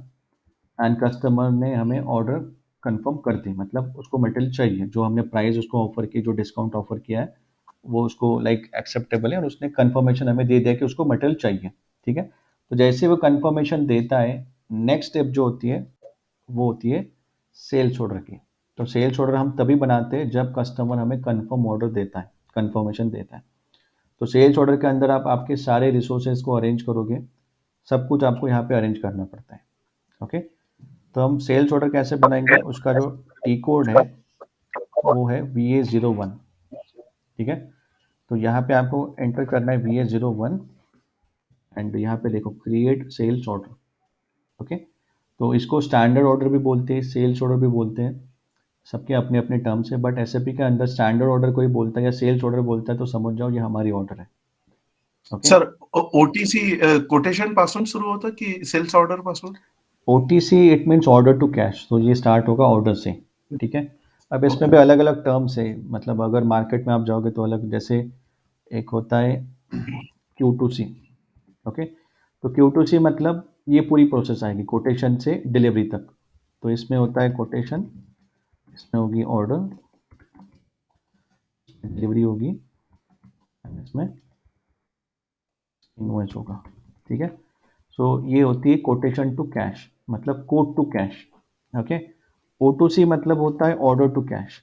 Speaker 1: एंड कस्टमर ने हमें ऑर्डर कंफर्म कर दी, मतलब उसको मटेरियल चाहिए, जो हमने प्राइस उसको ऑफर की, जो डिस्काउंट ऑफर किया है वो उसको लाइक एक्सेप्टेबल है, और उसने कंफर्मेशन हमें दे दिया कि उसको मटेरियल चाहिए, ठीक है। तो जैसे वो कंफर्मेशन देता है, नेक्स्ट स्टेप जो होती है वो होती है सेल्स ऑर्डर की। तो सेल्स ऑर्डर हम तभी बनाते हैं जब कस्टमर हमें कंफर्म ऑर्डर देता है, कंफर्मेशन देता है। तो सेल्स ऑर्डर के अंदर आप आपके सारे रिसोर्सेज को अरेंज करोगे, सब कुछ आपको यहाँ पे अरेंज करना पड़ता है, ओके। तो हम सेल्स ऑर्डर कैसे बनाएंगे, उसका जो टी कोड है वो है VA01, ठीक है। तो यहाँ पे आपको एंटर करना है VA01 एंड यहाँ पे देखो क्रिएट सेल्स ऑर्डर, ओके। तो इसको स्टैंडर्ड ऑर्डर भी बोलते हैं, सेल्स ऑर्डर भी बोलते हैं, सबके अपने अपने टर्म्स है, बट एसएपी के अंदर स्टैंडर्ड ऑर्डर कोई बोलता है या सेल्स ऑर्डर बोलता है तो समझ जाओ ये हमारी ऑर्डर है, ओके।
Speaker 5: सर ओटीसी कोटेशन पासून सुरू होतं की सेल्स ऑर्डर पासून?
Speaker 1: OTC it means order to cash, तो ये स्टार्ट होगा ऑर्डर से, ठीक है। अब इसमें भी अलग अलग टर्म्स है, मतलब अगर मार्केट में आप जाओगे तो अलग, जैसे एक होता है Q2C, ओके। तो Q2C मतलब ये पूरी प्रोसेस आएगी कोटेशन से डिलीवरी तक। तो इसमें होता है कोटेशन, इसमें होगी ऑर्डर, डिलीवरी होगी, इसमें इनवॉइस होगा, ठीक है। सो ये होती है कोटेशन टू कैश, मतलब code to cash, okay. O2C मतलब होता है ऑर्डर टू कैश,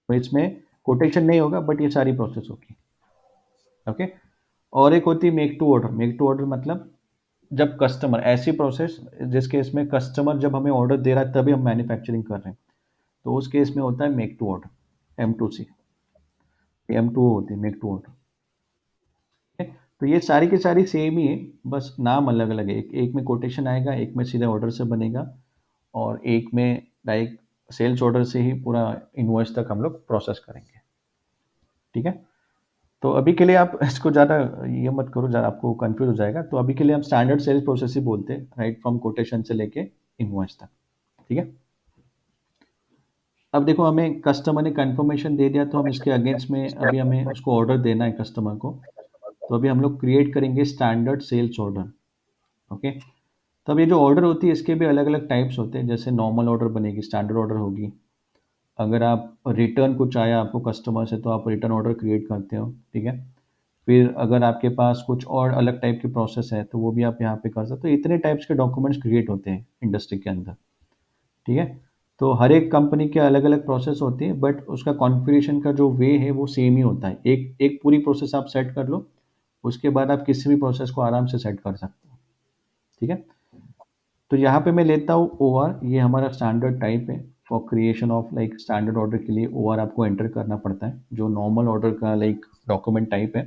Speaker 1: तो इसमें कोटेशन नहीं होगा बट ये सारी प्रोसेस होगी, ओके। और एक होती है make to order, make to order मतलब जब कस्टमर, ऐसी प्रोसेस जिस केस में कस्टमर जब हमें ऑर्डर दे रहा है तभी हम मैन्युफैक्चरिंग कर रहे हैं, तो उस केस में होता है make to order, M2C, M2O होती है मेक टू ऑर्डर, ठीक है। तो ये सारी की सारी सेम ही है, बस नाम अलग अलग है, एक में कोटेशन आएगा, एक में सीधे ऑर्डर से बनेगा, और एक में डायरेक्ट सेल्स ऑर्डर से ही पूरा इनवॉइस तक हम लोग प्रोसेस करेंगे, ठीक है। तो अभी के लिए आप इसको ज़्यादा ये मत करो, ज़्यादा आपको कंफ्यूज हो जाएगा, तो अभी के लिए हम स्टैंडर्ड सेल्स प्रोसेस ही बोलते हैं, राइट फ्रॉम कोटेशन से लेके इनवॉइस तक, ठीक है। अब देखो हमें कस्टमर ने कंफर्मेशन दे दिया, तो हम इसके अगेंस्ट में अभी हमें उसको ऑर्डर देना है कस्टमर को, तो अभी हम लोग क्रिएट करेंगे स्टैंडर्ड सेल्स ऑर्डर, ओके। तो अब ये जो ऑर्डर होती है इसके भी अलग अलग टाइप्स होते हैं, जैसे नॉर्मल ऑर्डर बनेगी, स्टैंडर्ड ऑर्डर होगी, अगर आप रिटर्न कुछ आया आपको कस्टमर से तो आप रिटर्न ऑर्डर क्रिएट करते हो, ठीक है। फिर अगर आपके पास कुछ और अलग टाइप की प्रोसेस है तो वो भी आप यहाँ पे कर सकते हो। इतने टाइप्स के डॉक्यूमेंट्स क्रिएट होते हैं इंडस्ट्री के अंदर, ठीक है। तो हर एक कंपनी के अलग अलग प्रोसेस होती है, बट उसका कॉन्फ़िगरेशन का जो वे है वो सेम ही होता है। एक एक पूरी प्रोसेस आप सेट कर लो, उसके बाद आप किसी भी प्रोसेस को आराम से सेट कर सकते हो, ठीक है। तो यहाँ पे मैं लेता हूँ OR, ये हमारा स्टैंडर्ड टाइप है for creation of like standard order के लिए OR आपको एंटर करना पड़ता है, जो नॉर्मल ऑर्डर का लाइक डॉक्यूमेंट टाइप है,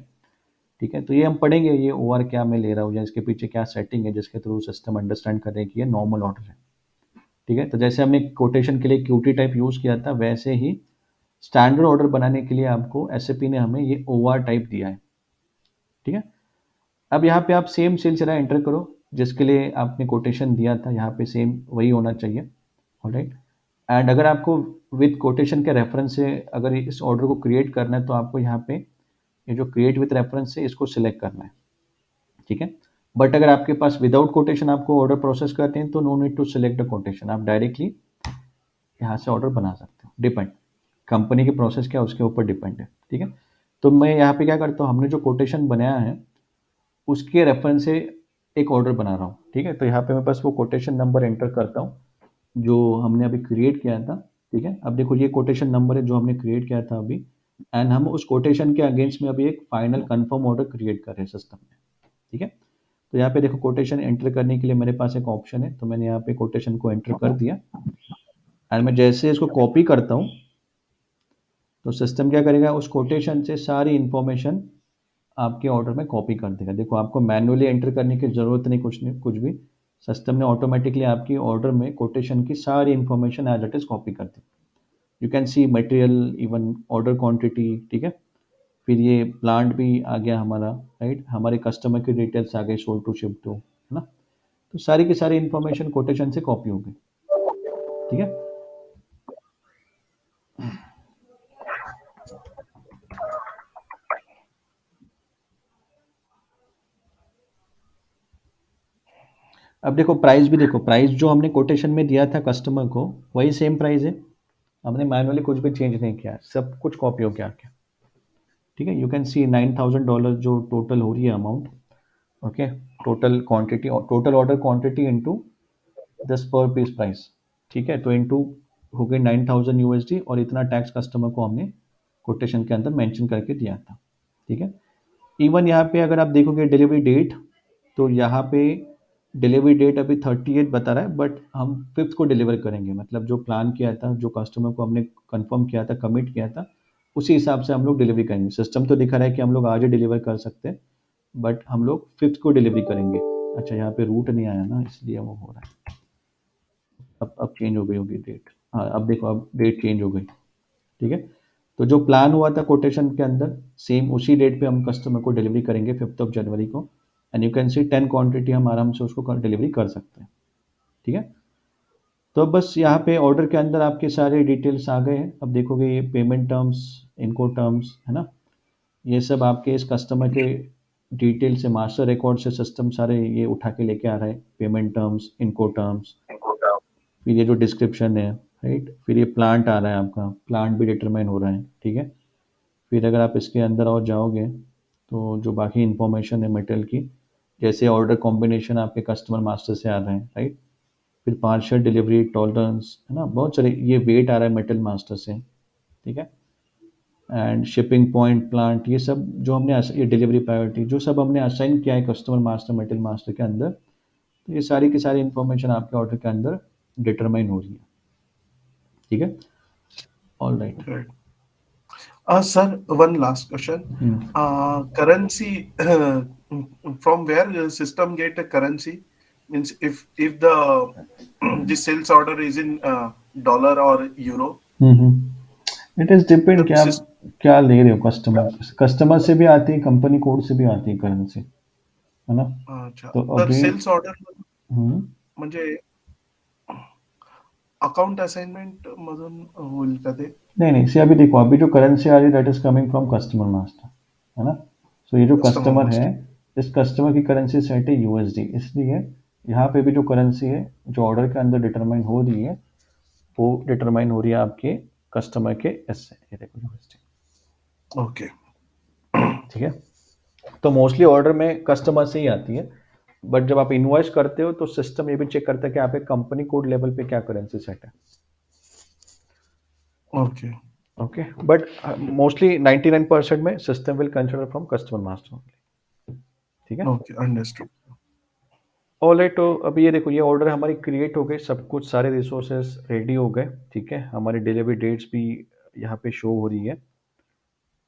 Speaker 1: ठीक है। तो ये हम पढ़ेंगे ये OR क्या मैं ले रहा हूँ या इसके पीछे क्या सेटिंग है जिसके थ्रू सिस्टम अंडरस्टैंड कर रहे हैं कि ये नॉर्मल ऑर्डर है, ठीक है। तो जैसे हमने कोटेशन के लिए QT टाइप यूज़ किया था, वैसे ही स्टैंडर्ड ऑर्डर बनाने के लिए आपको SAP ने हमें ये OR टाइप दिया है, ठीक है। अब यहाँ पे आप सेम सेल्स जरा एंटर करो जिसके लिए आपने कोटेशन दिया था, यहाँ पे सेम वही होना चाहिए, ऑलराइट। एंड अगर आपको विद कोटेशन के रेफरेंस से अगर इस ऑर्डर को क्रिएट करना है तो आपको यहाँ पे ये जो क्रिएट विद रेफरेंस है इसको सिलेक्ट करना है, ठीक है। बट अगर आपके पास विदाउट कोटेशन आपको ऑर्डर प्रोसेस करते हैं तो no need to select the quotation, आप डायरेक्टली यहाँ से ऑर्डर बना सकते हो, डिपेंड कंपनी की प्रोसेस क्या उसके ऊपर डिपेंड है, ठीक है। तो मैं यहाँ पे क्या करता हूँ, हमने जो कोटेशन बनाया है उसके रेफरेंस से एक ऑर्डर बना रहा हूँ, ठीक है। तो यहाँ पे मैं बस वो कोटेशन नंबर एंटर करता हूँ जो हमने अभी क्रिएट किया था, ठीक है। अब देखो ये कोटेशन नंबर है जो हमने क्रिएट किया था अभी, एंड हम उस कोटेशन के अगेंस्ट में अभी एक फाइनल कंफर्म ऑर्डर क्रिएट कर रहे हैं सिस्टम में, ठीक है। तो यहाँ पे देखो कोटेशन एंटर करने के लिए मेरे पास एक ऑप्शन है, तो मैंने यहाँ पे कोटेशन को एंटर कर दिया, एंड मैं जैसे इसको कॉपी करता हूँ तो सिस्टम क्या करेगा, उस कोटेशन से सारी इन्फॉर्मेशन आपके ऑर्डर में कॉपी कर देगा। देखो आपको मैन्युअली एंटर करने की ज़रूरत नहीं, कुछ भी सिस्टम ने ऑटोमेटिकली आपकी ऑर्डर में कोटेशन की सारी information as it is copy कर दी। You can see material, even order quantity, ठीक है। फिर ये प्लांट भी आ गया हमारा, राइट, हमारे कस्टमर की डिटेल्स आ गई, सोल्ड टू शिप टू, है ना। तो सारी की सारी इन्फॉर्मेशन कोटेशन से कॉपी हो गई, ठीक है। अब देखो प्राइस भी देखो, प्राइस जो हमने कोटेशन में दिया था कस्टमर को वही सेम प्राइस है, हमने मैनुअली कुछ भी चेंज नहीं किया, सब कुछ कॉपी हो गया, ठीक है। यू कैन सी $9,000 जो टोटल हो रही है amount, okay. Total quantity, total order quantity into 10 पर पीस प्राइस, ठीक है। तो इनटू हो गई 9,000 USD, और इतना टैक्स कस्टमर को हमने कोटेशन के अंदर मेंशन करके दिया था, ठीक है। इवन यहाँ पे अगर आप देखोगे डिलीवरी डेट, तो यहाँ पे डिलीवरी डेट अभी 30th बता रहा है, बट हम 5th को डिलीवर करेंगे। मतलब जो प्लान किया था, जो कस्टमर को हमने कंफर्म किया था, कमिट किया था, उसी हिसाब से हम लोग डिलीवरी करेंगे। सिस्टम तो दिखा रहा है कि हम लोग आज ही डिलीवर कर सकते हैं, बट हम लोग 5th को डिलीवरी करेंगे। अच्छा, यहाँ पे रूट नहीं आया ना, इसलिए वो हो रहा है। अब चेंज हो गई होगी डेट। हाँ, अब देखो, अब डेट चेंज हो गई। ठीक है, तो जो प्लान हुआ था कोटेशन के अंदर, सेम उसी डेट पे हम कस्टमर को डिलीवरी करेंगे 5th ऑफ जनवरी को। And you can see 10 quantity हम आराम से उसको डिलीवरी कर सकते हैं। ठीक है, तो बस यहाँ पे ऑर्डर के अंदर आपके सारे डिटेल्स आ गए हैं। अब देखोगे ये पेमेंट टर्म्स, इनको टर्म्स है ना, ये सब आपके इस कस्टमर के डिटेल से, मास्टर रिकॉर्ड से सिस्टम सारे ये उठा के लेके आ रहा है। पेमेंट टर्म्स, इनको टर्म्स, फिर ये जो डिस्क्रिप्शन है, राइट, फिर ये प्लांट आ रहा है, आपका प्लांट भी डिटरमाइन हो रहा है। ठीक है, फिर अगर आप इसके अंदर और जाओगे तो जो बाकी इंफॉर्मेशन है मेटल की, जैसे ऑर्डर कॉम्बिनेशन आपके कस्टमर मास्टर से आ रहे हैं, राइट, फिर पार्शियल डिलीवरी टॉलरेंस है ना, बहुत सारे, ये वेट आ रहा है मेटल मास्टर से। ठीक है, एंड शिपिंग पॉइंट, प्लांट, ये सब जो हमने ये डिलीवरी प्रायोरिटी जो सब हमने असाइन किया है कस्टमर मास्टर, मेटल मास्टर के अंदर, तो ये सारी की सारी इंफॉर्मेशन आपके ऑर्डर के अंदर डिटरमाइन हो रही है। ठीक है, all right.
Speaker 5: Right. Sir, one last question. Currency, from where the system get a currency? Means if the the sales order is in dollar or euro,
Speaker 1: it is depend
Speaker 5: the
Speaker 1: क्या ले रहे हो। कस्टमर से भी आती है, कंपनी कोड से भी आती है करेंसी, है ना।
Speaker 5: अच्छा,
Speaker 1: तो
Speaker 5: तर
Speaker 1: अभी
Speaker 5: सेल्स ऑर्डर
Speaker 1: हम्म,
Speaker 5: म्हणजे अकाउंट असाइनमेंट मधून होईल का ते?
Speaker 1: नहीं से अभी देखो, अभी जो करेंसी आ रही है that is coming from customer master, है ना। सो ये जो
Speaker 5: Customer
Speaker 1: कस्टमर
Speaker 5: master.
Speaker 1: है, इस कस्टमर की करेंसी सेट है यूएसडी, इसलिए यहाँ पे भी जो करेंसी है जो ऑर्डर के अंदर डिटरमाइन हो रही है, वो डिटरमाइन हो रही है आपके कस्टमर के एस से। ये देखो यूएसडी।
Speaker 5: Okay.
Speaker 1: ठीक है, तो मोस्टली ऑर्डर में कस्टमर से ही आती है, बट जब आप इन्वॉइस करते हो तो सिस्टम ये भी चेक करता है कि आपके कंपनी कोड लेवल पे क्या करेंसी सेट है।
Speaker 5: Okay.
Speaker 1: ओके, बट मोस्टली 99% में system will consider from customer master. ठीक है,
Speaker 5: Okay. Understood.
Speaker 1: ऑलराइट। तो अभी ये देखो, ये ऑर्डर हमारी क्रिएट हो गए, सब कुछ सारे रिसोर्सेज रेडी हो गए। ठीक है, हमारी डिलीवरी डेट्स भी यहाँ पे शो हो रही है।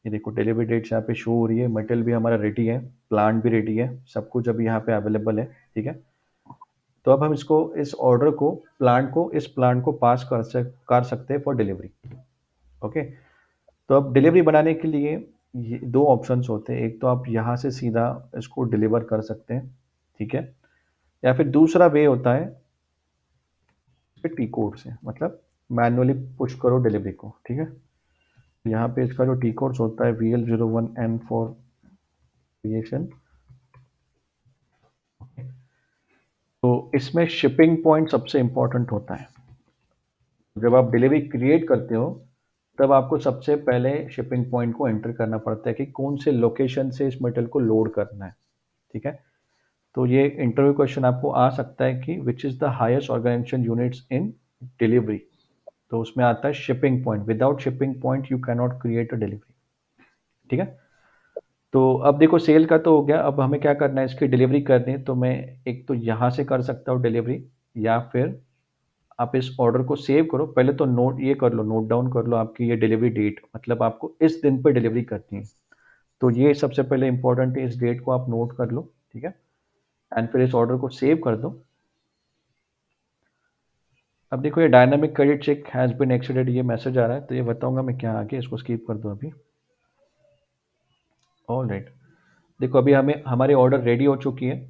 Speaker 1: ये देखो डिलीवरी डेट्स यहाँ पे शो हो रही है, मटेरियल भी हमारा रेडी है, प्लांट भी रेडी है, सब कुछ अभी यहाँ पे अवेलेबल है। ठीक है, तो अब हम इसको, इस ऑर्डर को, इस प्लांट को पास कर सकते हैं फॉर डिलीवरी। ओके, तो अब डिलीवरी बनाने के लिए ये दो ऑप्शंस होते हैं। एक तो आप यहाँ से सीधा इसको डिलीवर कर सकते हैं, ठीक है, या फिर दूसरा वे होता है टी कोड से, मतलब मैनुअली पुश करो डिलीवरी को। ठीक है, यहाँ पे इसका जो टी कोड्स होता है VL01N फॉर क्रिएशन, तो इसमें शिपिंग पॉइंट सबसे इंपॉर्टेंट होता है। जब आप डिलीवरी क्रिएट करते हो तब आपको सबसे पहले शिपिंग पॉइंट को एंटर करना पड़ता है कि कौन से लोकेशन से इस मटेरियल को लोड करना है। ठीक है, तो ये इंटरव्यू क्वेश्चन आपको आ सकता है कि which is the highest organization units in delivery, तो उसमें आता है shipping point. Without shipping point you can not create a delivery. ठीक है, तो अब देखो सेल का तो हो गया, अब हमें क्या करना है, इसकी डिलीवरी करनी है। तो मैं एक तो यहाँ से कर सकता हूँ डिलीवरी, या फिर आप इस ऑर्डर को सेव करो। पहले तो नोट ये कर लो, नोट डाउन कर लो आपकी ये डिलीवरी डेट, मतलब आपको इस दिन पे डिलीवरी करनी है। तो ये सबसे पहले इंपॉर्टेंट है, इस डेट को आप नोट कर लो। ठीक है, एंड फिर इस ऑर्डर को सेव कर दो। अब देखो ये dynamic credit check has been exceeded, ये मैसेज आ रहा है, तो ये बताऊंगा मैं क्या आगे, इसको स्किप कर दो अभी। ऑलराइट, देखो अभी हमें हमारी ऑर्डर रेडी हो चुकी है।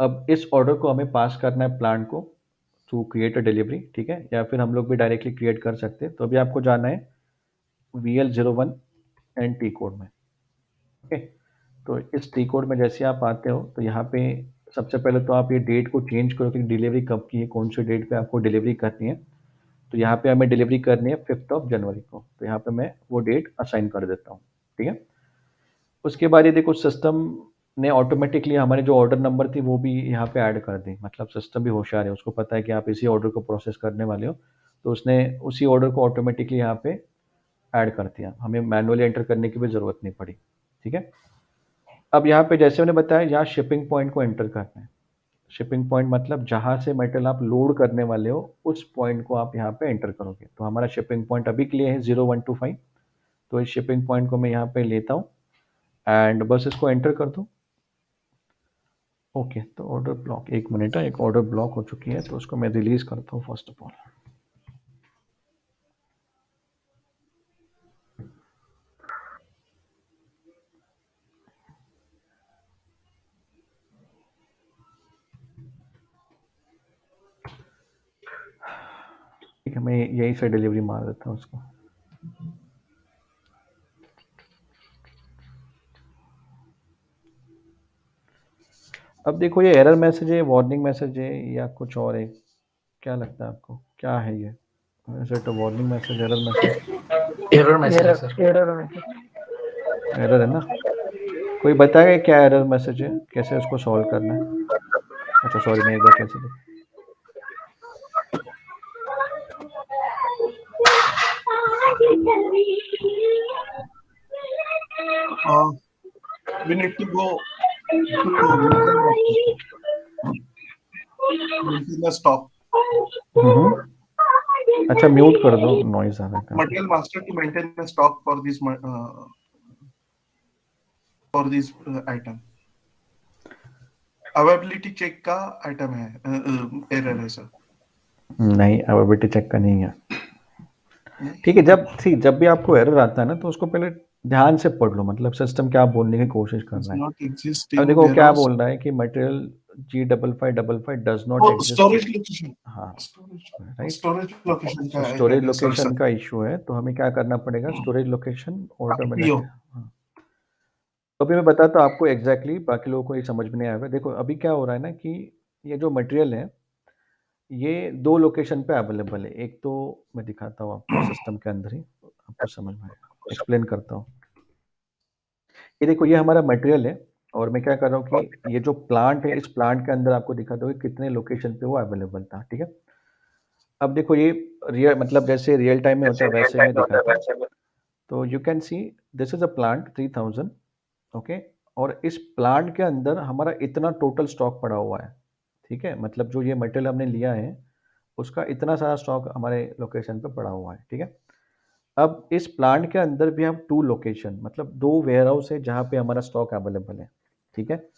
Speaker 1: अब इस ऑर्डर को हमें पास करना है प्लांट को टू क्रिएट अ डिलीवरी। ठीक है, या फिर हम लोग भी डायरेक्टली क्रिएट कर सकते हैं। तो अभी आपको जाना है VL01 एंड टी कोड में। ओके, तो इस टी कोड में जैसे आप आते हो तो यहाँ पे सबसे पहले तो आप ये डेट को चेंज करो कि डिलीवरी कब की है, कौन से डेट पे आपको डिलीवरी करनी है। तो यहाँ पे हमें डिलीवरी करनी है 5th ऑफ जनवरी को, तो यहाँ पे मैं वो डेट असाइन कर देता हूँ। ठीक है, उसके बाद ये देखो सिस्टम ने ऑटोमेटिकली हमारे जो ऑर्डर नंबर थी वो भी यहाँ पे ऐड कर दी। मतलब सिस्टम भी होशियार है, उसको पता है कि आप इसी ऑर्डर को प्रोसेस करने वाले हो, तो उसने उसी ऑर्डर को ऑटोमेटिकली यहाँ पे ऐड कर दिया, हमें मैनुअली एंटर करने की भी ज़रूरत नहीं पड़ी। ठीक है, अब यहाँ पे जैसे मैंने बताया, यहाँ शिपिंग पॉइंट को एंटर करना है। शिपिंग पॉइंट मतलब जहाँ से मटेरियल आप लोड करने वाले हो उस पॉइंट को आप यहाँ पे एंटर करोगे। तो हमारा शिपिंग पॉइंट अभी के लिए है 0125। तो इस शिपिंग पॉइंट को मैं यहाँ पे लेता हूँ एंड बस इसको एंटर कर दूँ। ओके, तो ऑर्डर ब्लॉक, 1 मिनट है, एक ऑर्डर ब्लॉक हो चुकी है तो उसको मैं रिलीज करता हूँ फर्स्ट ऑफ ऑल। ठीक है, मैं यहीं से डिलीवरी मार देता हूँ उसको। अब देखो ये एरर मैसेज है, वार्निंग मैसेज है या कुछ और है, क्या लगता है आपको क्या है ये? Is it a warning message, error message?
Speaker 2: Error message है सर।
Speaker 1: एरर है ना? कोई बताएगा क्या एरर मैसेज है, कैसे उसको सॉल्व करना है? अच्छा सॉरी, मैं एक बार कैसे देख
Speaker 5: We need to go to maintenance stop.
Speaker 1: अच्छा म्यूट कर दो, नॉइज आ रहा है।
Speaker 5: Material master to maintain a stock for this item. Availability check का आइटम है, एरर है सर।
Speaker 1: नहीं, अवेलेबिलिटी चेक का नहीं है। ठीक है, जब भी आपको एरर आता है ना तो उसको पहले ध्यान से पढ़ लो, मतलब सिस्टम क्या बोलने की कोशिश कर रहा है।
Speaker 5: नॉट एग्जिस्ट
Speaker 1: अब
Speaker 5: इन
Speaker 1: देखो क्या बोल रहा है कि material G5555 does not
Speaker 5: storage
Speaker 1: exist.
Speaker 5: Location.
Speaker 1: हाँ राइट,
Speaker 5: स्टोरेज लोकेशन का
Speaker 1: स्टोरेज लोकेशन का इशू है, तो हमें क्या करना पड़ेगा, स्टोरेज लोकेशन ऑर्डर में
Speaker 5: PO।
Speaker 1: हाँ। तो अभी मैं बताता हूँ आपको एग्जैक्टली, बाकी लोगों को ये समझ में नहीं आएगा। देखो अभी क्या हो रहा है ना कि ये जो मटेरियल है ये 2 लोकेशन पे अवेलेबल है। एक तो मैं दिखाता हूँ आपको सिस्टम के अंदर ही, आपको समझ में आएगा, एक्सप्लेन करता हूँ। ये देखो ये हमारा मटेरियल है और मैं क्या कर रहा हूँ कि ये जो प्लांट है, इस प्लांट के अंदर आपको दिखाता हूँ कि कितने लोकेशन पे वो अवेलेबल था। ठीक है, अब देखो ये रियल मतलब जैसे रियल टाइम में होता है वैसे मैं दिखाता हूँ। तो you can see this is a plant 3000। Okay, और इस प्लांट के अंदर हमारा इतना टोटल स्टॉक पड़ा हुआ है। ठीक है, मतलब जो ये मटेरियल हमने लिया है उसका इतना सारा स्टॉक हमारे लोकेशन पे पड़ा हुआ है। ठीक है, अब इस प्लांट के अंदर भी हम 2 लोकेशन मतलब 2 वेयर हाउस है जहाँ पे हमारा स्टॉक अवेलेबल है। ठीक है,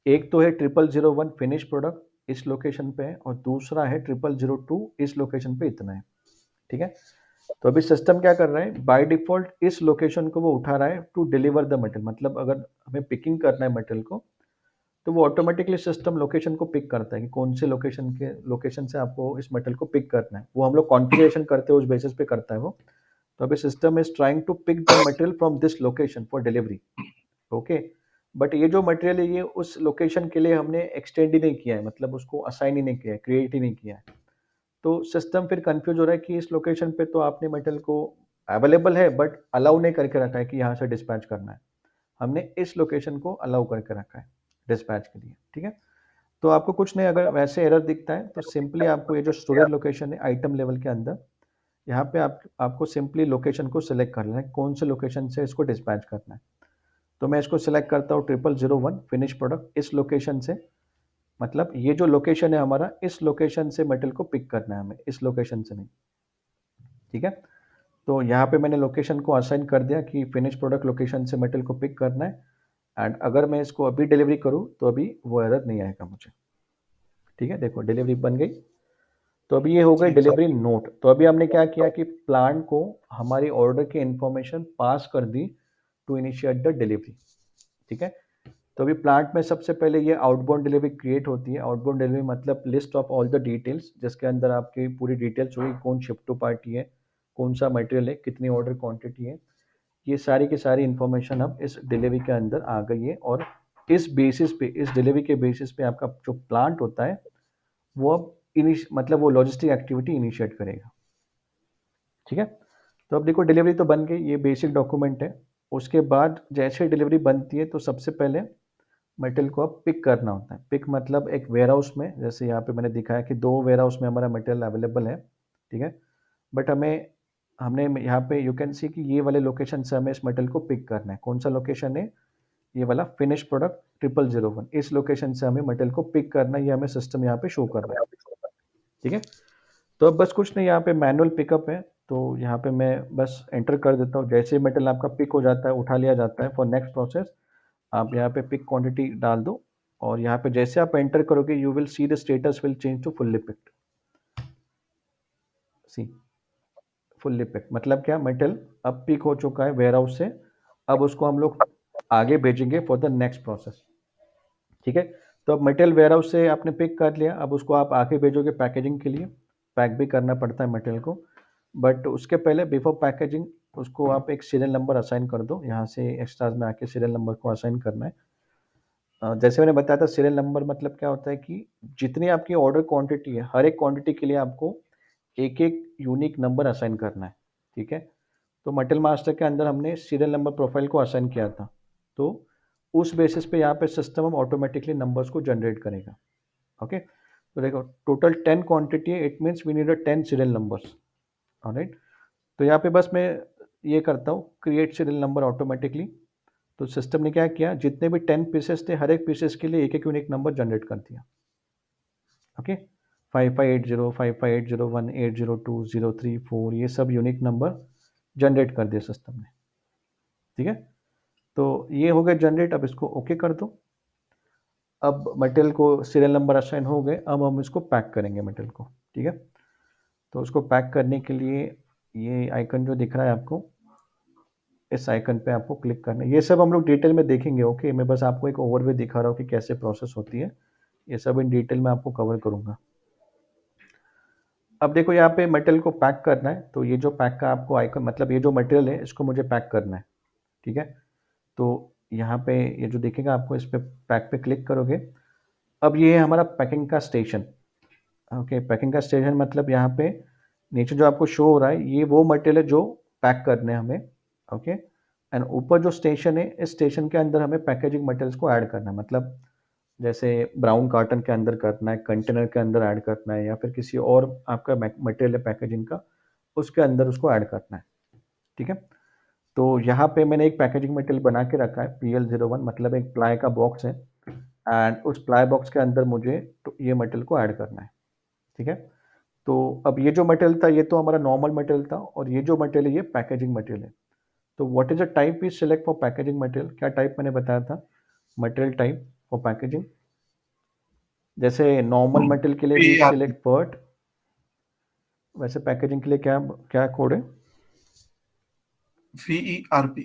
Speaker 1: एक तो है 0001 फिनिश प्रोडक्ट इस लोकेशन पे है और दूसरा है 0002 इस लोकेशन पे इतना है। ठीक है, तो अभी सिस्टम क्या कर रहा है, बाय डिफॉल्ट इस लोकेशन को वो उठा रहा है टू डिलीवर द मटेरियल। मतलब अगर हमें पिकिंग करना है मटेरियल को तो वो ऑटोमेटिकली सिस्टम लोकेशन को पिक करता है कि कौन से लोकेशन से आपको इस मटेरियल को पिक करना है। वो हम लोग कॉन्फ़िगरेशन करते हैं, उस बेसिस पे करता है वो। तो अभी system is trying to pick the material from this location for delivery. Okay, but ये जो मटेरियल है ये उस लोकेशन के लिए हमने एक्सटेंड ही नहीं किया है, मतलब उसको असाइन ही नहीं किया है, क्रिएट ही नहीं किया है। तो सिस्टम फिर कंफ्यूज हो रहा है कि इस लोकेशन पे तो आपने मटेरियल को अवेलेबल है बट अलाउ नहीं करके रखा है कि यहाँ से डिस्पैच करना है। हमने इस लोकेशन को अलाउ करके रखा है डिस्पैच के लिए। ठीक है, तो आपको कुछ नहीं, अगर वैसे एरर दिखता है तो सिंपली आपको ये जो स्टोरेज लोकेशन है आइटम लेवल के अंदर, यहाँ पे आपको सिंपली लोकेशन को सिलेक्ट कर लेना है, कौन से लोकेशन से इसको डिस्पैच करना है। तो मैं इसको सिलेक्ट करता हूँ 0001 फिनिश प्रोडक्ट इस लोकेशन से। मतलब ये जो लोकेशन है हमारा, इस लोकेशन से मटेरियल को पिक करना है हमें, इस लोकेशन से नहीं। ठीक है, तो यहाँ पे मैंने लोकेशन को असाइन कर दिया कि फिनिश प्रोडक्ट लोकेशन से मटेरियल को पिक करना है। एंड अगर मैं इसको अभी डिलीवरी करूँ तो अभी वो एरर नहीं आएगा मुझे। ठीक है, देखो डिलीवरी बन गई। तो अभी ये हो गई डिलीवरी नोट। तो अभी हमने क्या किया कि प्लांट को हमारी ऑर्डर की इंफॉर्मेशन पास कर दी टू इनिशिएट द डिलीवरी। ठीक है, तो अभी प्लांट में सबसे पहले ये आउटबाउंड डिलीवरी क्रिएट होती है। आउटबाउंड डिलीवरी मतलब list of all the details, जिसके अंदर आपकी पूरी डिटेल्स होगी, कौन शिप टू पार्टी है, कौन सा मटेरियल है, कितनी ऑर्डर क्वांटिटी है, ये सारी की सारी इंफॉर्मेशन अब इस डिलीवरी के अंदर आ गई है। और इस बेसिस पे, इस डिलीवरी के बेसिस पे आपका जो प्लांट होता है वो अब मतलब वो लॉजिस्टिक एक्टिविटी इनिशिएट करेगा। ठीक है, तो अब देखो डिलीवरी तो बन गई, ये बेसिक डॉक्यूमेंट है। उसके बाद जैसे डिलीवरी बनती है तो सबसे पहले मटेरियल को अब पिक करना होता है। पिक मतलब एक वेयर हाउस में, जैसे यहाँ पे मैंने दिखाया कि 2 वेयर हाउस में हमारा मटेरियल अवेलेबल है। ठीक है, बट हमने यहाँ पे यू कैन सी कि ये वाले लोकेशन से हमें इस मटेरियल को पिक करना है। कौन सा लोकेशन है, ये वाला फिनिश प्रोडक्ट 0001 इस लोकेशन से हमें मटेरियल को पिक करना है, ये हमें सिस्टम यहाँ पे शो कर रहा है, ठीक है। तो अब बस कुछ नहीं, यहाँ पे मैनुअल पिकअप है, तो यहाँ पे मैं बस एंटर कर देता हूँ। जैसे ही मटेरियल आपका पिक हो जाता है, उठा लिया जाता है फॉर नेक्स्ट प्रोसेस, आप यहाँ पे पिक क्वांटिटी डाल दो और यहाँ पे जैसे आप एंटर करोगे you will see the status will change to fully picked. See fully picked मतलब क्या, मटेरियल अब पिक हो चुका है वेयर हाउस से, अब उसको हम लोग आगे भेजेंगे फॉर द नेक्स्ट प्रोसेस, ठीक है। तो अब मटेरियल वेयर हाउस से आपने पिक कर लिया, अब उसको आप आगे भेजोगे पैकेजिंग के लिए, पैक भी करना पड़ता है मटेरियल को, बट उसके पहले बिफोर पैकेजिंग उसको आप एक सीरियल नंबर असाइन कर दो, यहाँ से एक्स्ट्राज में आके सीरियल नंबर को असाइन करना है। जैसे मैंने बताया था सीरियल नंबर मतलब क्या होता है कि जितनी आपकी ऑर्डर क्वांटिटी है, हर एक क्वांटिटी के लिए आपको एक एक यूनिक नंबर असाइन करना है, ठीक है। तो मटेरियल मास्टर के अंदर हमने सीरियल नंबर प्रोफाइल को असाइन किया था, तो उस बेसिस पे यहाँ पे सिस्टम हम ऑटोमेटिकली नंबर्स को जनरेट करेगा, ओके। तो देखो टोटल 10 क्वांटिटी है, it means we need a 10 serial numbers, alright. तो यहाँ पे बस मैं ये करता हूँ क्रिएट सीरियल नंबर ऑटोमेटिकली, तो सिस्टम ने क्या किया, जितने भी 10 पीसेस थे हर एक पीसेस के लिए एक एक यूनिक नंबर जनरेट कर दिया, ओके। 5580, 5580, 1802, 034 ये सब यूनिक नंबर जनरेट कर दिया सिस्टम ने, ठीक है। तो ये हो गया जनरेट, अब इसको ओके कर दो। अब मटेरियल को सीरियल नंबर असाइन हो गए, अब हम इसको पैक करेंगे मटेरियल को, ठीक है। तो उसको पैक करने के लिए ये आइकन जो दिख रहा है आपको, इस आइकन पे आपको क्लिक करना है। ये सब हम लोग डिटेल में देखेंगे, ओके। मैं बस आपको एक ओवरव्यू दिखा रहा हूँ कि कैसे प्रोसेस होती है, ये सब इन डिटेल में आपको कवर करूँगा। अब देखो यहाँ पे मटेरियल को पैक करना है, तो ये जो पैक का आपको आइकन मतलब ये जो मटेरियल है इसको मुझे पैक करना है, ठीक है। तो यहाँ पे ये जो दिखेगा आपको, इस पे पैक पे क्लिक करोगे, अब ये है हमारा पैकिंग का स्टेशन, ओके। पैकिंग का स्टेशन मतलब यहाँ पे नीचे जो आपको शो हो रहा है ये वो मटेरियल है जो पैक करने हैं हमें, ओके। एंड ऊपर जो स्टेशन है, इस स्टेशन के अंदर हमें पैकेजिंग मटेरियल्स को ऐड करना है, मतलब जैसे ब्राउन कार्टन के अंदर करना है, कंटेनर के अंदर ऐड करना है, या फिर किसी और आपका मटेरियल है पैकेजिंग का उसके अंदर उसको ऐड करना है, ठीक है। तो यहाँ पे मैंने एक पैकेजिंग मटेरियल बना के रखा है PL01, मतलब एक प्लाई का बॉक्स है, एंड उस प्लाई बॉक्स के अंदर मुझे तो ये मटेरियल को ऐड करना है, ठीक है। तो अब ये जो मटेरियल था ये तो हमारा नॉर्मल मटेरियल था, और ये जो मटेरियल है ये पैकेजिंग मटेरियल है। तो what is the type we select for packaging material, क्या टाइप मैंने बताया था, मटेरियल टाइप फॉर पैकेजिंग। जैसे नॉर्मल मटेरियल के लिए वी
Speaker 5: VERP,
Speaker 1: सिलेक्ट पर्ट, वैसे पैकेजिंग के लिए क्या क्या कोड है,
Speaker 5: VERP।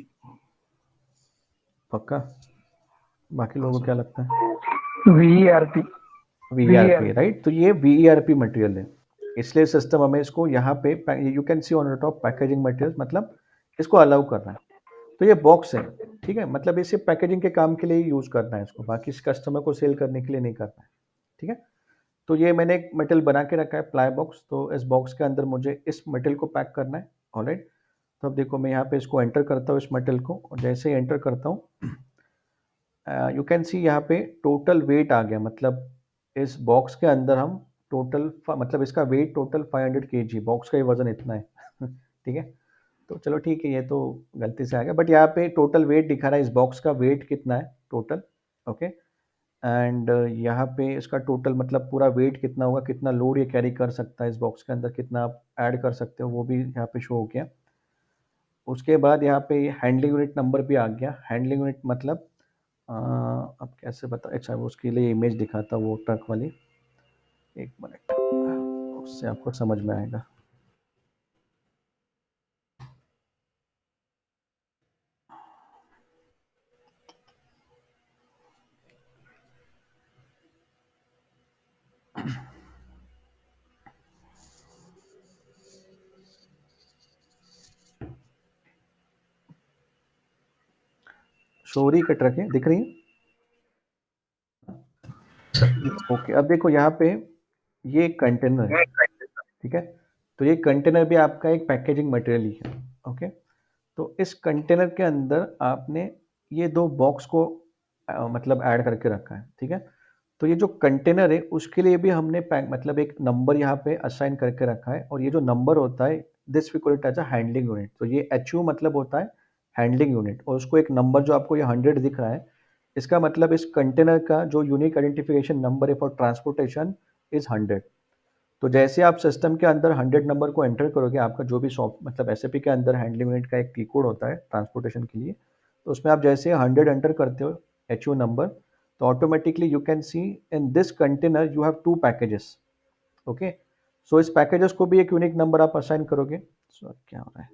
Speaker 1: पक्का? बाकी लोगों को क्या लगता है?
Speaker 6: VERP
Speaker 1: VERP, right. तो ये VERP मटेरियल है, इसलिए सिस्टम हमें इसको यहाँ पे you can C on the top packaging material, मतलब इसको अलाउ कर रहा है। तो ये बॉक्स है, ठीक है, मतलब इसे पैकेजिंग के काम के लिए यूज करना है इसको, बाकी इस कस्टमर को सेल करने के लिए नहीं करना है, ठीक है। तो ये मैंने एक मटेरियल बना के रखा है प्लाई बॉक्स, तो इस बॉक्स के अंदर मुझे इस मटेरियल को पैक करना है, ऑलराइट। तो अब देखो मैं यहाँ पे इसको एंटर करता हूँ इस मटेरियल को, और जैसे ही एंटर करता हूँ यू कैन सी यहाँ पे टोटल वेट आ गया, मतलब इस बॉक्स के अंदर हम टोटल मतलब इसका वेट टोटल 500 kg, बॉक्स का ही वजन इतना है ठीक है। तो चलो ठीक है, ये तो गलती से आ गया, बट यहाँ पे टोटल वेट दिखा रहा है, इस बॉक्स का वेट कितना है टोटल, ओके। एंड यहाँ पे इसका टोटल मतलब पूरा वेट कितना होगा, कितना लोड ये कैरी कर सकता है इस बॉक्स के अंदर, कितना आप ऐड कर सकते हो वो भी यहाँ पे शो हो गया। उसके बाद यहाँ पे हैंडलिंग यूनिट नंबर भी आ गया। हैंडलिंग यूनिट मतलब अब कैसे बता, अच्छा उसके लिए इमेज दिखाता वो ट्रक वाली, एक मिनट, उससे आपको समझ में आएगा। शोरी का ट्रक है, दिख रही है? ओके, अब देखो यहाँ पे ये कंटेनर है, ठीक है। तो ये कंटेनर भी आपका एक पैकेजिंग मटेरियल ही है, ओके। तो इस कंटेनर के अंदर आपने ये दो बॉक्स को मतलब ऐड करके रखा है, ठीक है। तो ये जो कंटेनर है उसके लिए भी हमने मतलब एक नंबर यहाँ पे असाइन करके रखा है, और ये जो नंबर होता है this we call it as a handling unit. तो ये HU मतलब होता है हैंडलिंग यूनिट, और उसको एक नंबर जो आपको ये 100 दिख रहा है, इसका मतलब इस कंटेनर का जो यूनिक आइडेंटिफिकेशन नंबर है फॉर ट्रांसपोर्टेशन इज़ 100। तो जैसे आप सिस्टम के अंदर 100 नंबर को एंटर करोगे, आपका जो भी सॉफ्ट मतलब एसएपी के अंदर हैंडलिंग यूनिट का एक की कोड होता है ट्रांसपोर्टेशन के लिए, तो उसमें आप जैसे 100 एंटर करते हो एचयू नंबर, तो automatically you can see in this container you have 2 packages. Okay, so इस पैकेजेस को भी एक यूनिक नंबर आप असाइन करोगे। सो क्या हो रहा है?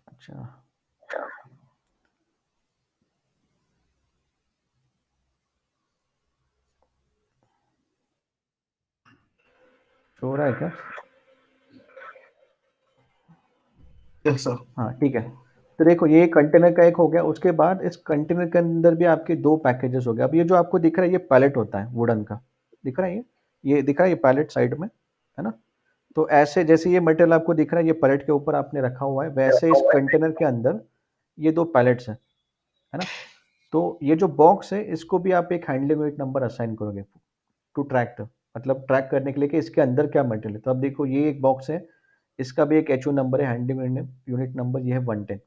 Speaker 1: अच्छा, शो हो रहा है क्या?
Speaker 5: Yes sir.
Speaker 1: हाँ ठीक है। तो देखो ये कंटेनर का एक हो गया, उसके बाद इस कंटेनर के अंदर भी आपके 2 पैकेजेस हो गए। अब ये जो आपको दिख रहा है ये पैलेट होता है वुडन का, दिख रहा है ये दिख रहा है ये पैलेट साइड में, है ना? तो ऐसे जैसे ये मटेरियल आपको दिख रहा है ये पैलेट के ऊपर आपने रखा हुआ है, वैसे इस कंटेनर के अंदर ये 2 पैलेट्स हैं, है ना? तो ये जो बॉक्स है इसको भी आप एक हैंडलिंग यूनिट नंबर असाइन करोगे टू ट्रैक मतलब ट्रैक करने के लिए कि इसके अंदर क्या मटेरियल है। तो अब देखो ये एक बॉक्स है, इसका भी एक एचओ नंबर है, हैंडलिंग यूनिट नंबर ये है 110,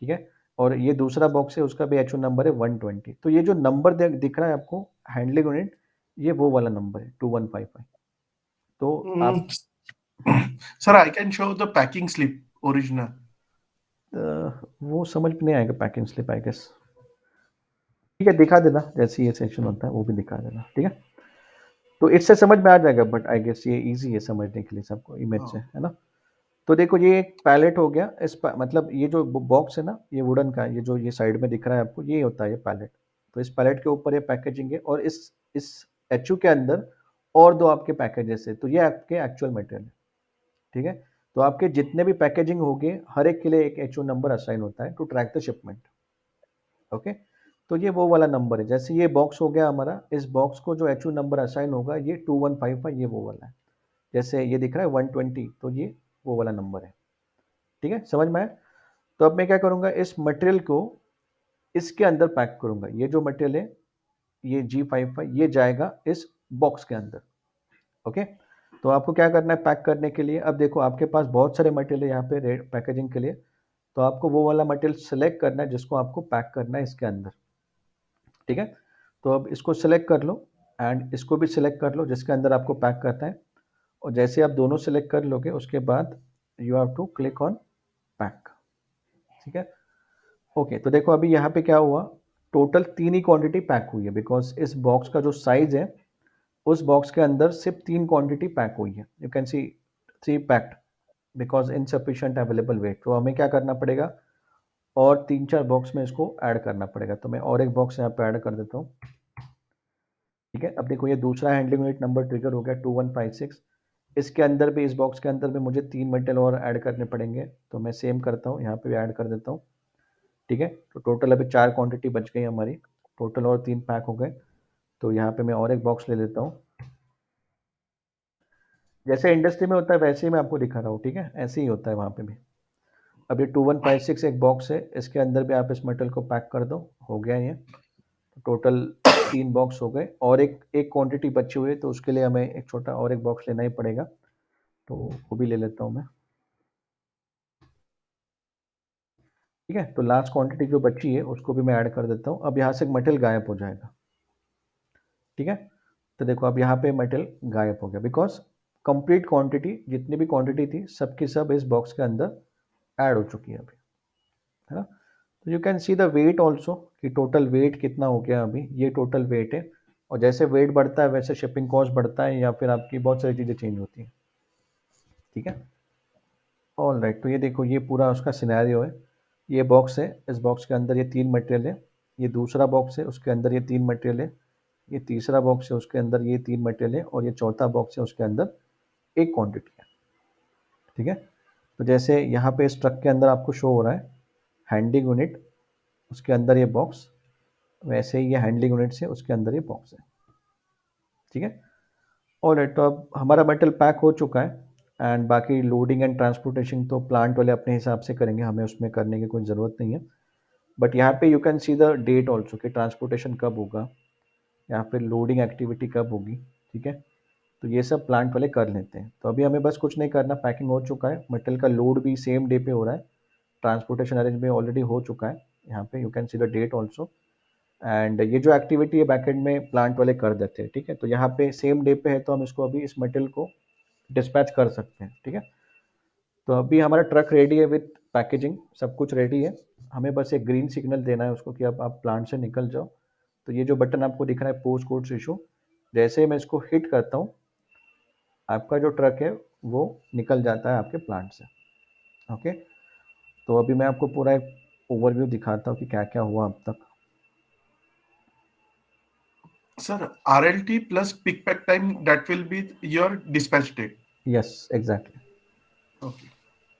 Speaker 1: ठीक है? और ये दूसरा बॉक्स है उसका भी एचओ नंबर है 120। तो ये जो नंबर दिख रहा है आपको हैंडलिंग यूनिट, ये वो वाला नंबर है 2155। तो आप
Speaker 5: sir I can show the packing slip original.
Speaker 1: वो समझ में नहीं आएगा पैकिंग स्लिप आई गेस। ठीक है, दिखा देना जैसे ये सेक्शन होता है वो भी दिखा देना, ठीक है? तो इससे समझ में आ जाएगा, बट आई गेस ये इजी है समझने के लिए सबको इमेज से, है ना? तो देखो ये एक पैलेट हो गया, मतलब ये जो बॉक्स है ना ये वुडन का, ये जो ये साइड में दिख रहा है आपको ये होता है ये पैलेट। तो इस पैलेट के ऊपर ये पैकेजिंग है और इस एचयू के अंदर और 2 आपके पैकेजेस है, तो ये आपके एक्चुअल मटेरियल है, ठीक है? तो आपके जितने भी पैकेजिंग होंगे हर एक के लिए एक एचयू नंबर असाइन होता है to track the shipment. Okay, तो ये वो वाला नंबर है। जैसे ये बॉक्स हो गया हमारा, इस बॉक्स को जो एचयू नंबर असाइन होगा ये 2155, ये वो वाला है। जैसे ये दिख रहा है 120, तो ये वो वाला नंबर है, ठीक है? समझ में आया? तो अब मैं क्या करूंगा, इस मटेरियल को इसके अंदर पैक करूंगा। ये जो मटेरियल है ये G55 ये जाएगा इस बॉक्स के अंदर। ओके, तो आपको क्या करना है पैक करने के लिए? अब देखो आपके पास बहुत सारे मटेरियल है यहाँ पे पैकेजिंग के लिए, तो आपको वो वाला मटेरियल सेलेक्ट करना है जिसको आपको पैक करना है इसके अंदर, ठीक है? तो अब इसको सेलेक्ट कर लो एंड इसको भी सिलेक्ट कर लो जिसके अंदर आपको पैक करना है। और जैसे आप दोनों सेलेक्ट कर लोगे उसके बाद you have to click on pack, ठीक है? ओके, तो देखो अभी यहाँ पे क्या हुआ, टोटल 3 ही क्वांटिटी पैक हुई है बिकॉज इस बॉक्स का जो साइज है उस बॉक्स के अंदर सिर्फ 3 क्वांटिटी पैक हुई है। You can see 3 packed because insufficient available weight. तो हमें क्या करना पड़ेगा, और 3-4 बॉक्स में इसको ऐड करना पड़ेगा। तो मैं और एक बॉक्स यहाँ पे ऐड कर देता हूँ, ठीक है? अब देखो ये दूसरा हैंडलिंग यूनिट नंबर ट्रिगर हो गया 2156। इसके अंदर भी, इस बॉक्स के अंदर भी मुझे 3 मटेरियल और ऐड करने पड़ेंगे, तो मैं सेम करता हूँ, यहाँ पे भी ऐड कर देता हूँ, ठीक है? तो टोटल अभी 4 क्वांटिटी बच गई हमारी, टोटल और 3 पैक हो गए। तो यहाँ पे मैं और एक बॉक्स ले लेता हूँ, जैसे इंडस्ट्री में होता है वैसे ही मैं आपको दिखा रहा हूँ, ठीक है? ऐसे ही होता है वहाँ पे भी। अब ये 2156 एक बॉक्स है, इसके अंदर भी आप इस मटेरियल को पैक कर दो, हो गया ये। तो टोटल 3 बॉक्स हो गए और एक क्वांटिटी बची हुई है, तो उसके लिए हमें एक छोटा और एक बॉक्स लेना ही पड़ेगा, तो वो भी ले लेता हूँ मैं, ठीक है? तो लास्ट क्वांटिटी जो बची है उसको भी मैं ऐड कर देता हूँ। अब यहाँ से मटेरियल गायब हो जाएगा, ठीक है? तो देखो अब यहाँ पे मटेरियल गायब हो गया बिकॉज कंप्लीट क्वांटिटी, जितनी भी क्वांटिटी थी सबकी सब इस बॉक्स के अंदर ऐड हो चुकी है अभी, है ना? तो you can see the weight also कि टोटल वेट कितना हो गया अभी, ये टोटल वेट है। और जैसे वेट बढ़ता है वैसे शिपिंग कॉस्ट बढ़ता है या फिर आपकी बहुत सारी चीज़ें चेंज होती हैं, ठीक है? ऑल राइट, तो ये देखो ये पूरा उसका सिनेरियो है। ये बॉक्स है, इस बॉक्स के अंदर ये 3 मटेरियल है, ये दूसरा बॉक्स है उसके अंदर ये 3 मटेरियल है, ये तीसरा बॉक्स है उसके अंदर ये 3 मटेरियल है, और ये चौथा बॉक्स है उसके अंदर एक क्वांटिटी है, ठीक है? तो जैसे यहाँ पे इस ट्रक के अंदर आपको शो हो रहा है हैंडलिंग यूनिट, उसके अंदर ये बॉक्स, वैसे ही ये हैंडलिंग यूनिट से उसके अंदर ये बॉक्स है, ठीक है? ऑलराइट, तो अब हमारा मटेरियल पैक हो चुका है एंड बाकी लोडिंग एंड ट्रांसपोर्टेशन तो प्लांट वाले अपने हिसाब से करेंगे, हमें उसमें करने की कोई ज़रूरत नहीं है। बट यहाँ पे you can see the date also कि ट्रांसपोर्टेशन कब होगा, यहाँ पे लोडिंग एक्टिविटी कब होगी, ठीक है? तो ये सब प्लांट वाले कर लेते हैं। तो अभी हमें बस कुछ नहीं करना, पैकिंग हो चुका है, मटेरियल का लोड भी सेम डे पे हो रहा है, ट्रांसपोर्टेशन अरेंजमेंट ऑलरेडी हो चुका है, यहाँ पे you can see the date also. And ये जो एक्टिविटी है बैकएंड में प्लांट वाले कर देते हैं, ठीक है। तो यहाँ पे सेम डे पे है तो हम इसको अभी इस मटेरियल को डिस्पैच कर सकते हैं, ठीक है। तो अभी हमारा ट्रक रेडी है विथ पैकेजिंग, सब कुछ रेडी है, हमें बस एक ग्रीन सिग्नल देना है उसको कि अब आप प्लांट से निकल जाओ। तो ये जो बटन आपको दिख रहा है पोस्ट कोड्स इशू, जैसे ही मैं इसको हिट करता हूँ आपका जो ट्रक है वो निकल जाता है आपके प्लांट से, ओके। तो अभी मैं आपको पूरा एक ओवरव्यू दिखाता हूँ कि क्या क्या हुआ अब तक।
Speaker 5: Sir RLT plus pick pack time that will be your dispatch date.
Speaker 1: Yes exactly,
Speaker 5: Okay.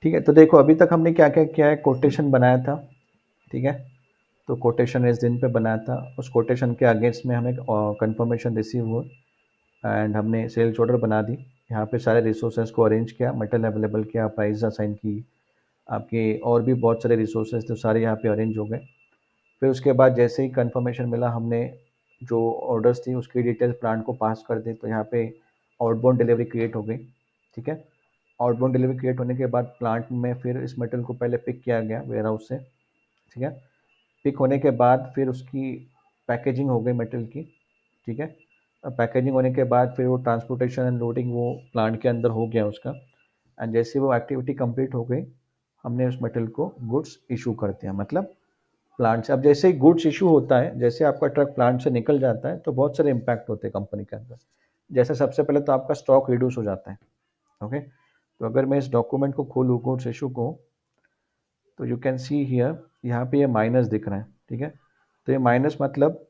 Speaker 1: ठीक है। तो देखो अभी तक हमने क्या क्या किया है, कोटेशन बनाया था, ठीक है। तो कोटेशन इस दिन पे बनाया था, उस कोटेशन के अगेंस्ट में हमें कंफर्मेशन रिसीव हुआ एंड हमने सेल्स ऑर्डर बना दी। यहाँ पे सारे रिसोर्सेज को अरेंज किया, मटेरियल अवेलेबल किया, प्राइस असाइन की, आपके और भी बहुत सारे रिसोर्सेज थे सारे यहाँ पे अरेंज हो गए। फिर उसके बाद जैसे ही कंफर्मेशन मिला हमने जो ऑर्डर्स थी उसकी डिटेल्स प्लांट को पास कर दी। तो यहाँ पे आउटबाउंड डिलीवरी क्रिएट हो गई, ठीक है। आउटबाउंड डिलीवरी क्रिएट होने के बाद प्लांट में फिर इस मटेरियल को पहले पिक किया गया वेयर हाउस से, ठीक है। पिक होने के बाद फिर उसकी पैकेजिंग हो गई मटेरियल की, ठीक है। अब पैकेजिंग होने के बाद फिर वो ट्रांसपोर्टेशन एंड लोडिंग वो प्लांट के अंदर हो गया उसका, एंड जैसे वो एक्टिविटी कंप्लीट हो गई हमने उस मटेरियल को गुड्स इशू कर दिया, मतलब प्लांट से। अब जैसे ही गुड्स इशू होता है, जैसे आपका ट्रक प्लांट से निकल जाता है तो बहुत सारे इम्पैक्ट होते हैं कंपनी के अंदर। जैसे सबसे पहले तो आपका स्टॉक रिड्यूस हो जाता है, ओके। तो अगर मैं इस डॉक्यूमेंट को खोलूँ गुड्स इशू को, तो यू कैन सी हियर, यहाँ पे ये माइनस दिख रहा है, ठीक है। तो ये माइनस मतलब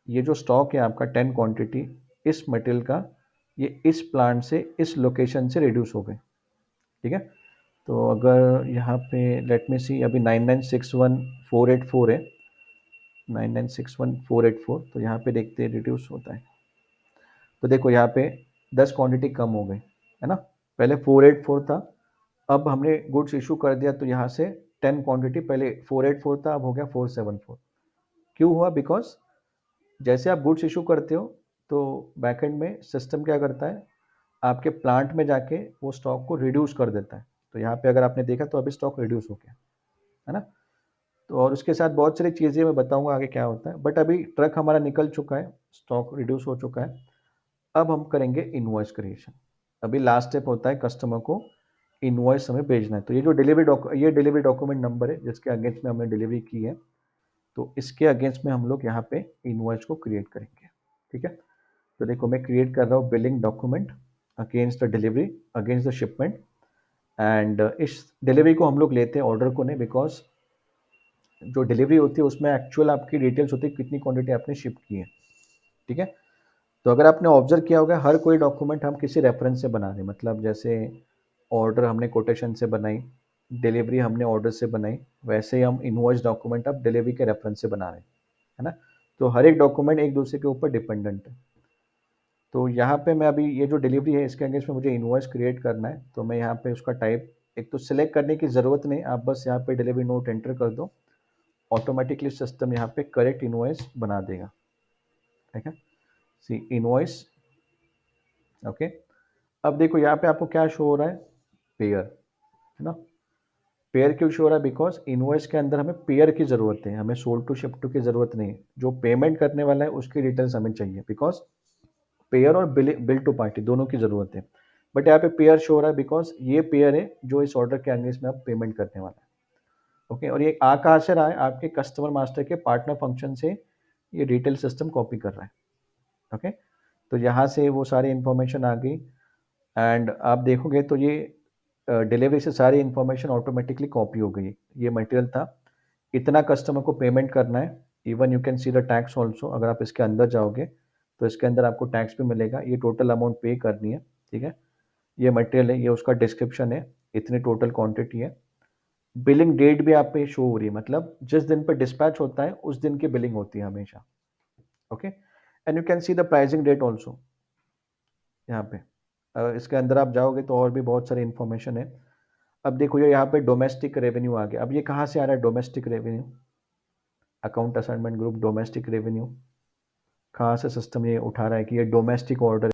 Speaker 1: ये जो स्टॉक है आपका 10 क्वांटिटी इस मटेरियल का, ये इस प्लांट से इस लोकेशन से रिड्यूस हो गए, ठीक है। तो अगर यहाँ पे लेट मी सी, अभी 9961484 है, 9961484, तो यहाँ पे देखते हैं रिड्यूस होता है। तो देखो यहाँ पे 10 क्वांटिटी कम हो गई है ना, पहले 484 था, अब हमने गुड्स इशू कर दिया तो यहाँ से 10 क्वांटिटी, पहले 484 था अब हो गया 474। क्यों हुआ? बिकॉज जैसे आप गुड्स इशू करते हो तो बैकएंड में सिस्टम क्या करता है, आपके प्लांट में जाके वो स्टॉक को रिड्यूस कर देता है। तो यहाँ पे अगर आपने देखा तो अभी स्टॉक रिड्यूस हो गया है ना। तो और उसके साथ बहुत सारी चीज़ें मैं बताऊंगा आगे क्या होता है, बट अभी ट्रक हमारा निकल चुका है, स्टॉक रिड्यूस हो चुका है। अब हम करेंगे इनवॉइस क्रिएशन। अभी लास्ट स्टेप होता है कस्टमर को इनवॉइस हमें भेजना है। तो ये जो डिलीवरी डॉक्यूमेंट नंबर है जिसके अगेंस्ट में हमने डिलीवरी की है, तो इसके अगेंस्ट में हम लोग यहाँ पे इनवॉइस को क्रिएट करेंगे, ठीक है। तो देखो मैं क्रिएट कर रहा हूँ billing document against the delivery, against the shipment. And इस डिलीवरी को हम लोग लेते हैं ऑर्डर को नहीं, बिकॉज जो डिलीवरी होती है उसमें एक्चुअल आपकी डिटेल्स होती है कितनी क्वांटिटी आपने शिप की है, ठीक है। तो अगर आपने ऑब्जर्व किया होगा हर कोई डॉक्यूमेंट हम किसी रेफरेंस से बना रहे हैं, मतलब जैसे ऑर्डर हमने कोटेशन से बनाई, डिलीवरी हमने ऑर्डर से बनाई, वैसे ही हम इनवॉइस डॉक्यूमेंट अब डिलीवरी के रेफरेंस से बना रहे हैं, है ना। तो हर एक डॉक्यूमेंट एक दूसरे के ऊपर डिपेंडेंट है। तो यहाँ पे मैं अभी ये जो डिलीवरी है इसके अगेंस्ट में मुझे इनवॉइस क्रिएट करना है, तो मैं यहाँ पे उसका टाइप एक तो सिलेक्ट करने की ज़रूरत नहीं, आप बस यहाँ पे डिलीवरी नोट एंटर कर दो, ऑटोमेटिकली सिस्टम यहाँ पे करेक्ट इनवॉइस बना देगा, ठीक है। सी इनवॉइस, ओके। अब देखो यहाँ पे आपको क्या शो हो रहा है, पेयर, है ना। पेयर क्यों शो हो रहा है? बिकॉज इनवॉइस के अंदर हमें पेयर की ज़रूरत है, हमें सोल्ड टू शिप टू की ज़रूरत नहीं है। जो पेमेंट करने वाला है उसकी डिटेल्स हमें चाहिए, बिकॉज पेयर और बिल टू पार्टी दोनों की ज़रूरत है। बट यहाँ पे पेयर शो हो रहा है बिकॉज ये पेयर है जो इस ऑर्डर के अगेंस्ट में आप पेमेंट करने वाला है, ओके। और ये आ कहाँ से रहा है? आपके कस्टमर मास्टर के पार्टनर फंक्शन से ये डिटेल सिस्टम कॉपी कर रहा है, ओके। तो यहाँ से वो सारी इन्फॉर्मेशन आ गई एंड आप देखोगे तो ये डिलीवरी से सारी इन्फॉर्मेशन ऑटोमेटिकली कॉपी हो गई। ये मटेरियल था, इतना कस्टमर को पेमेंट करना है। Even you can see the tax also, अगर आप इसके अंदर जाओगे तो इसके अंदर आपको टैक्स भी मिलेगा, ये टोटल अमाउंट पे करनी है, ठीक है। ये मटेरियल है, ये उसका डिस्क्रिप्शन है, इतनी टोटल क्वांटिटी है। बिलिंग डेट भी आप पे शो हो रही है, मतलब जिस दिन पे डिस्पैच होता है उस दिन की बिलिंग होती है हमेशा, okay. And you can see the pricing date also यहाँ पे। इसके अंदर आप जाओगे तो और भी बहुत सारी इन्फॉर्मेशन है। अब देखो ये यहाँ पे डोमेस्टिक रेवेन्यू आ गया। अब ये कहाँ से आ रहा है domestic revenue? Account assignment group domestic revenue, कहाँ से सिस्टम ये उठा रहा है कि ये डोमेस्टिक ऑर्डर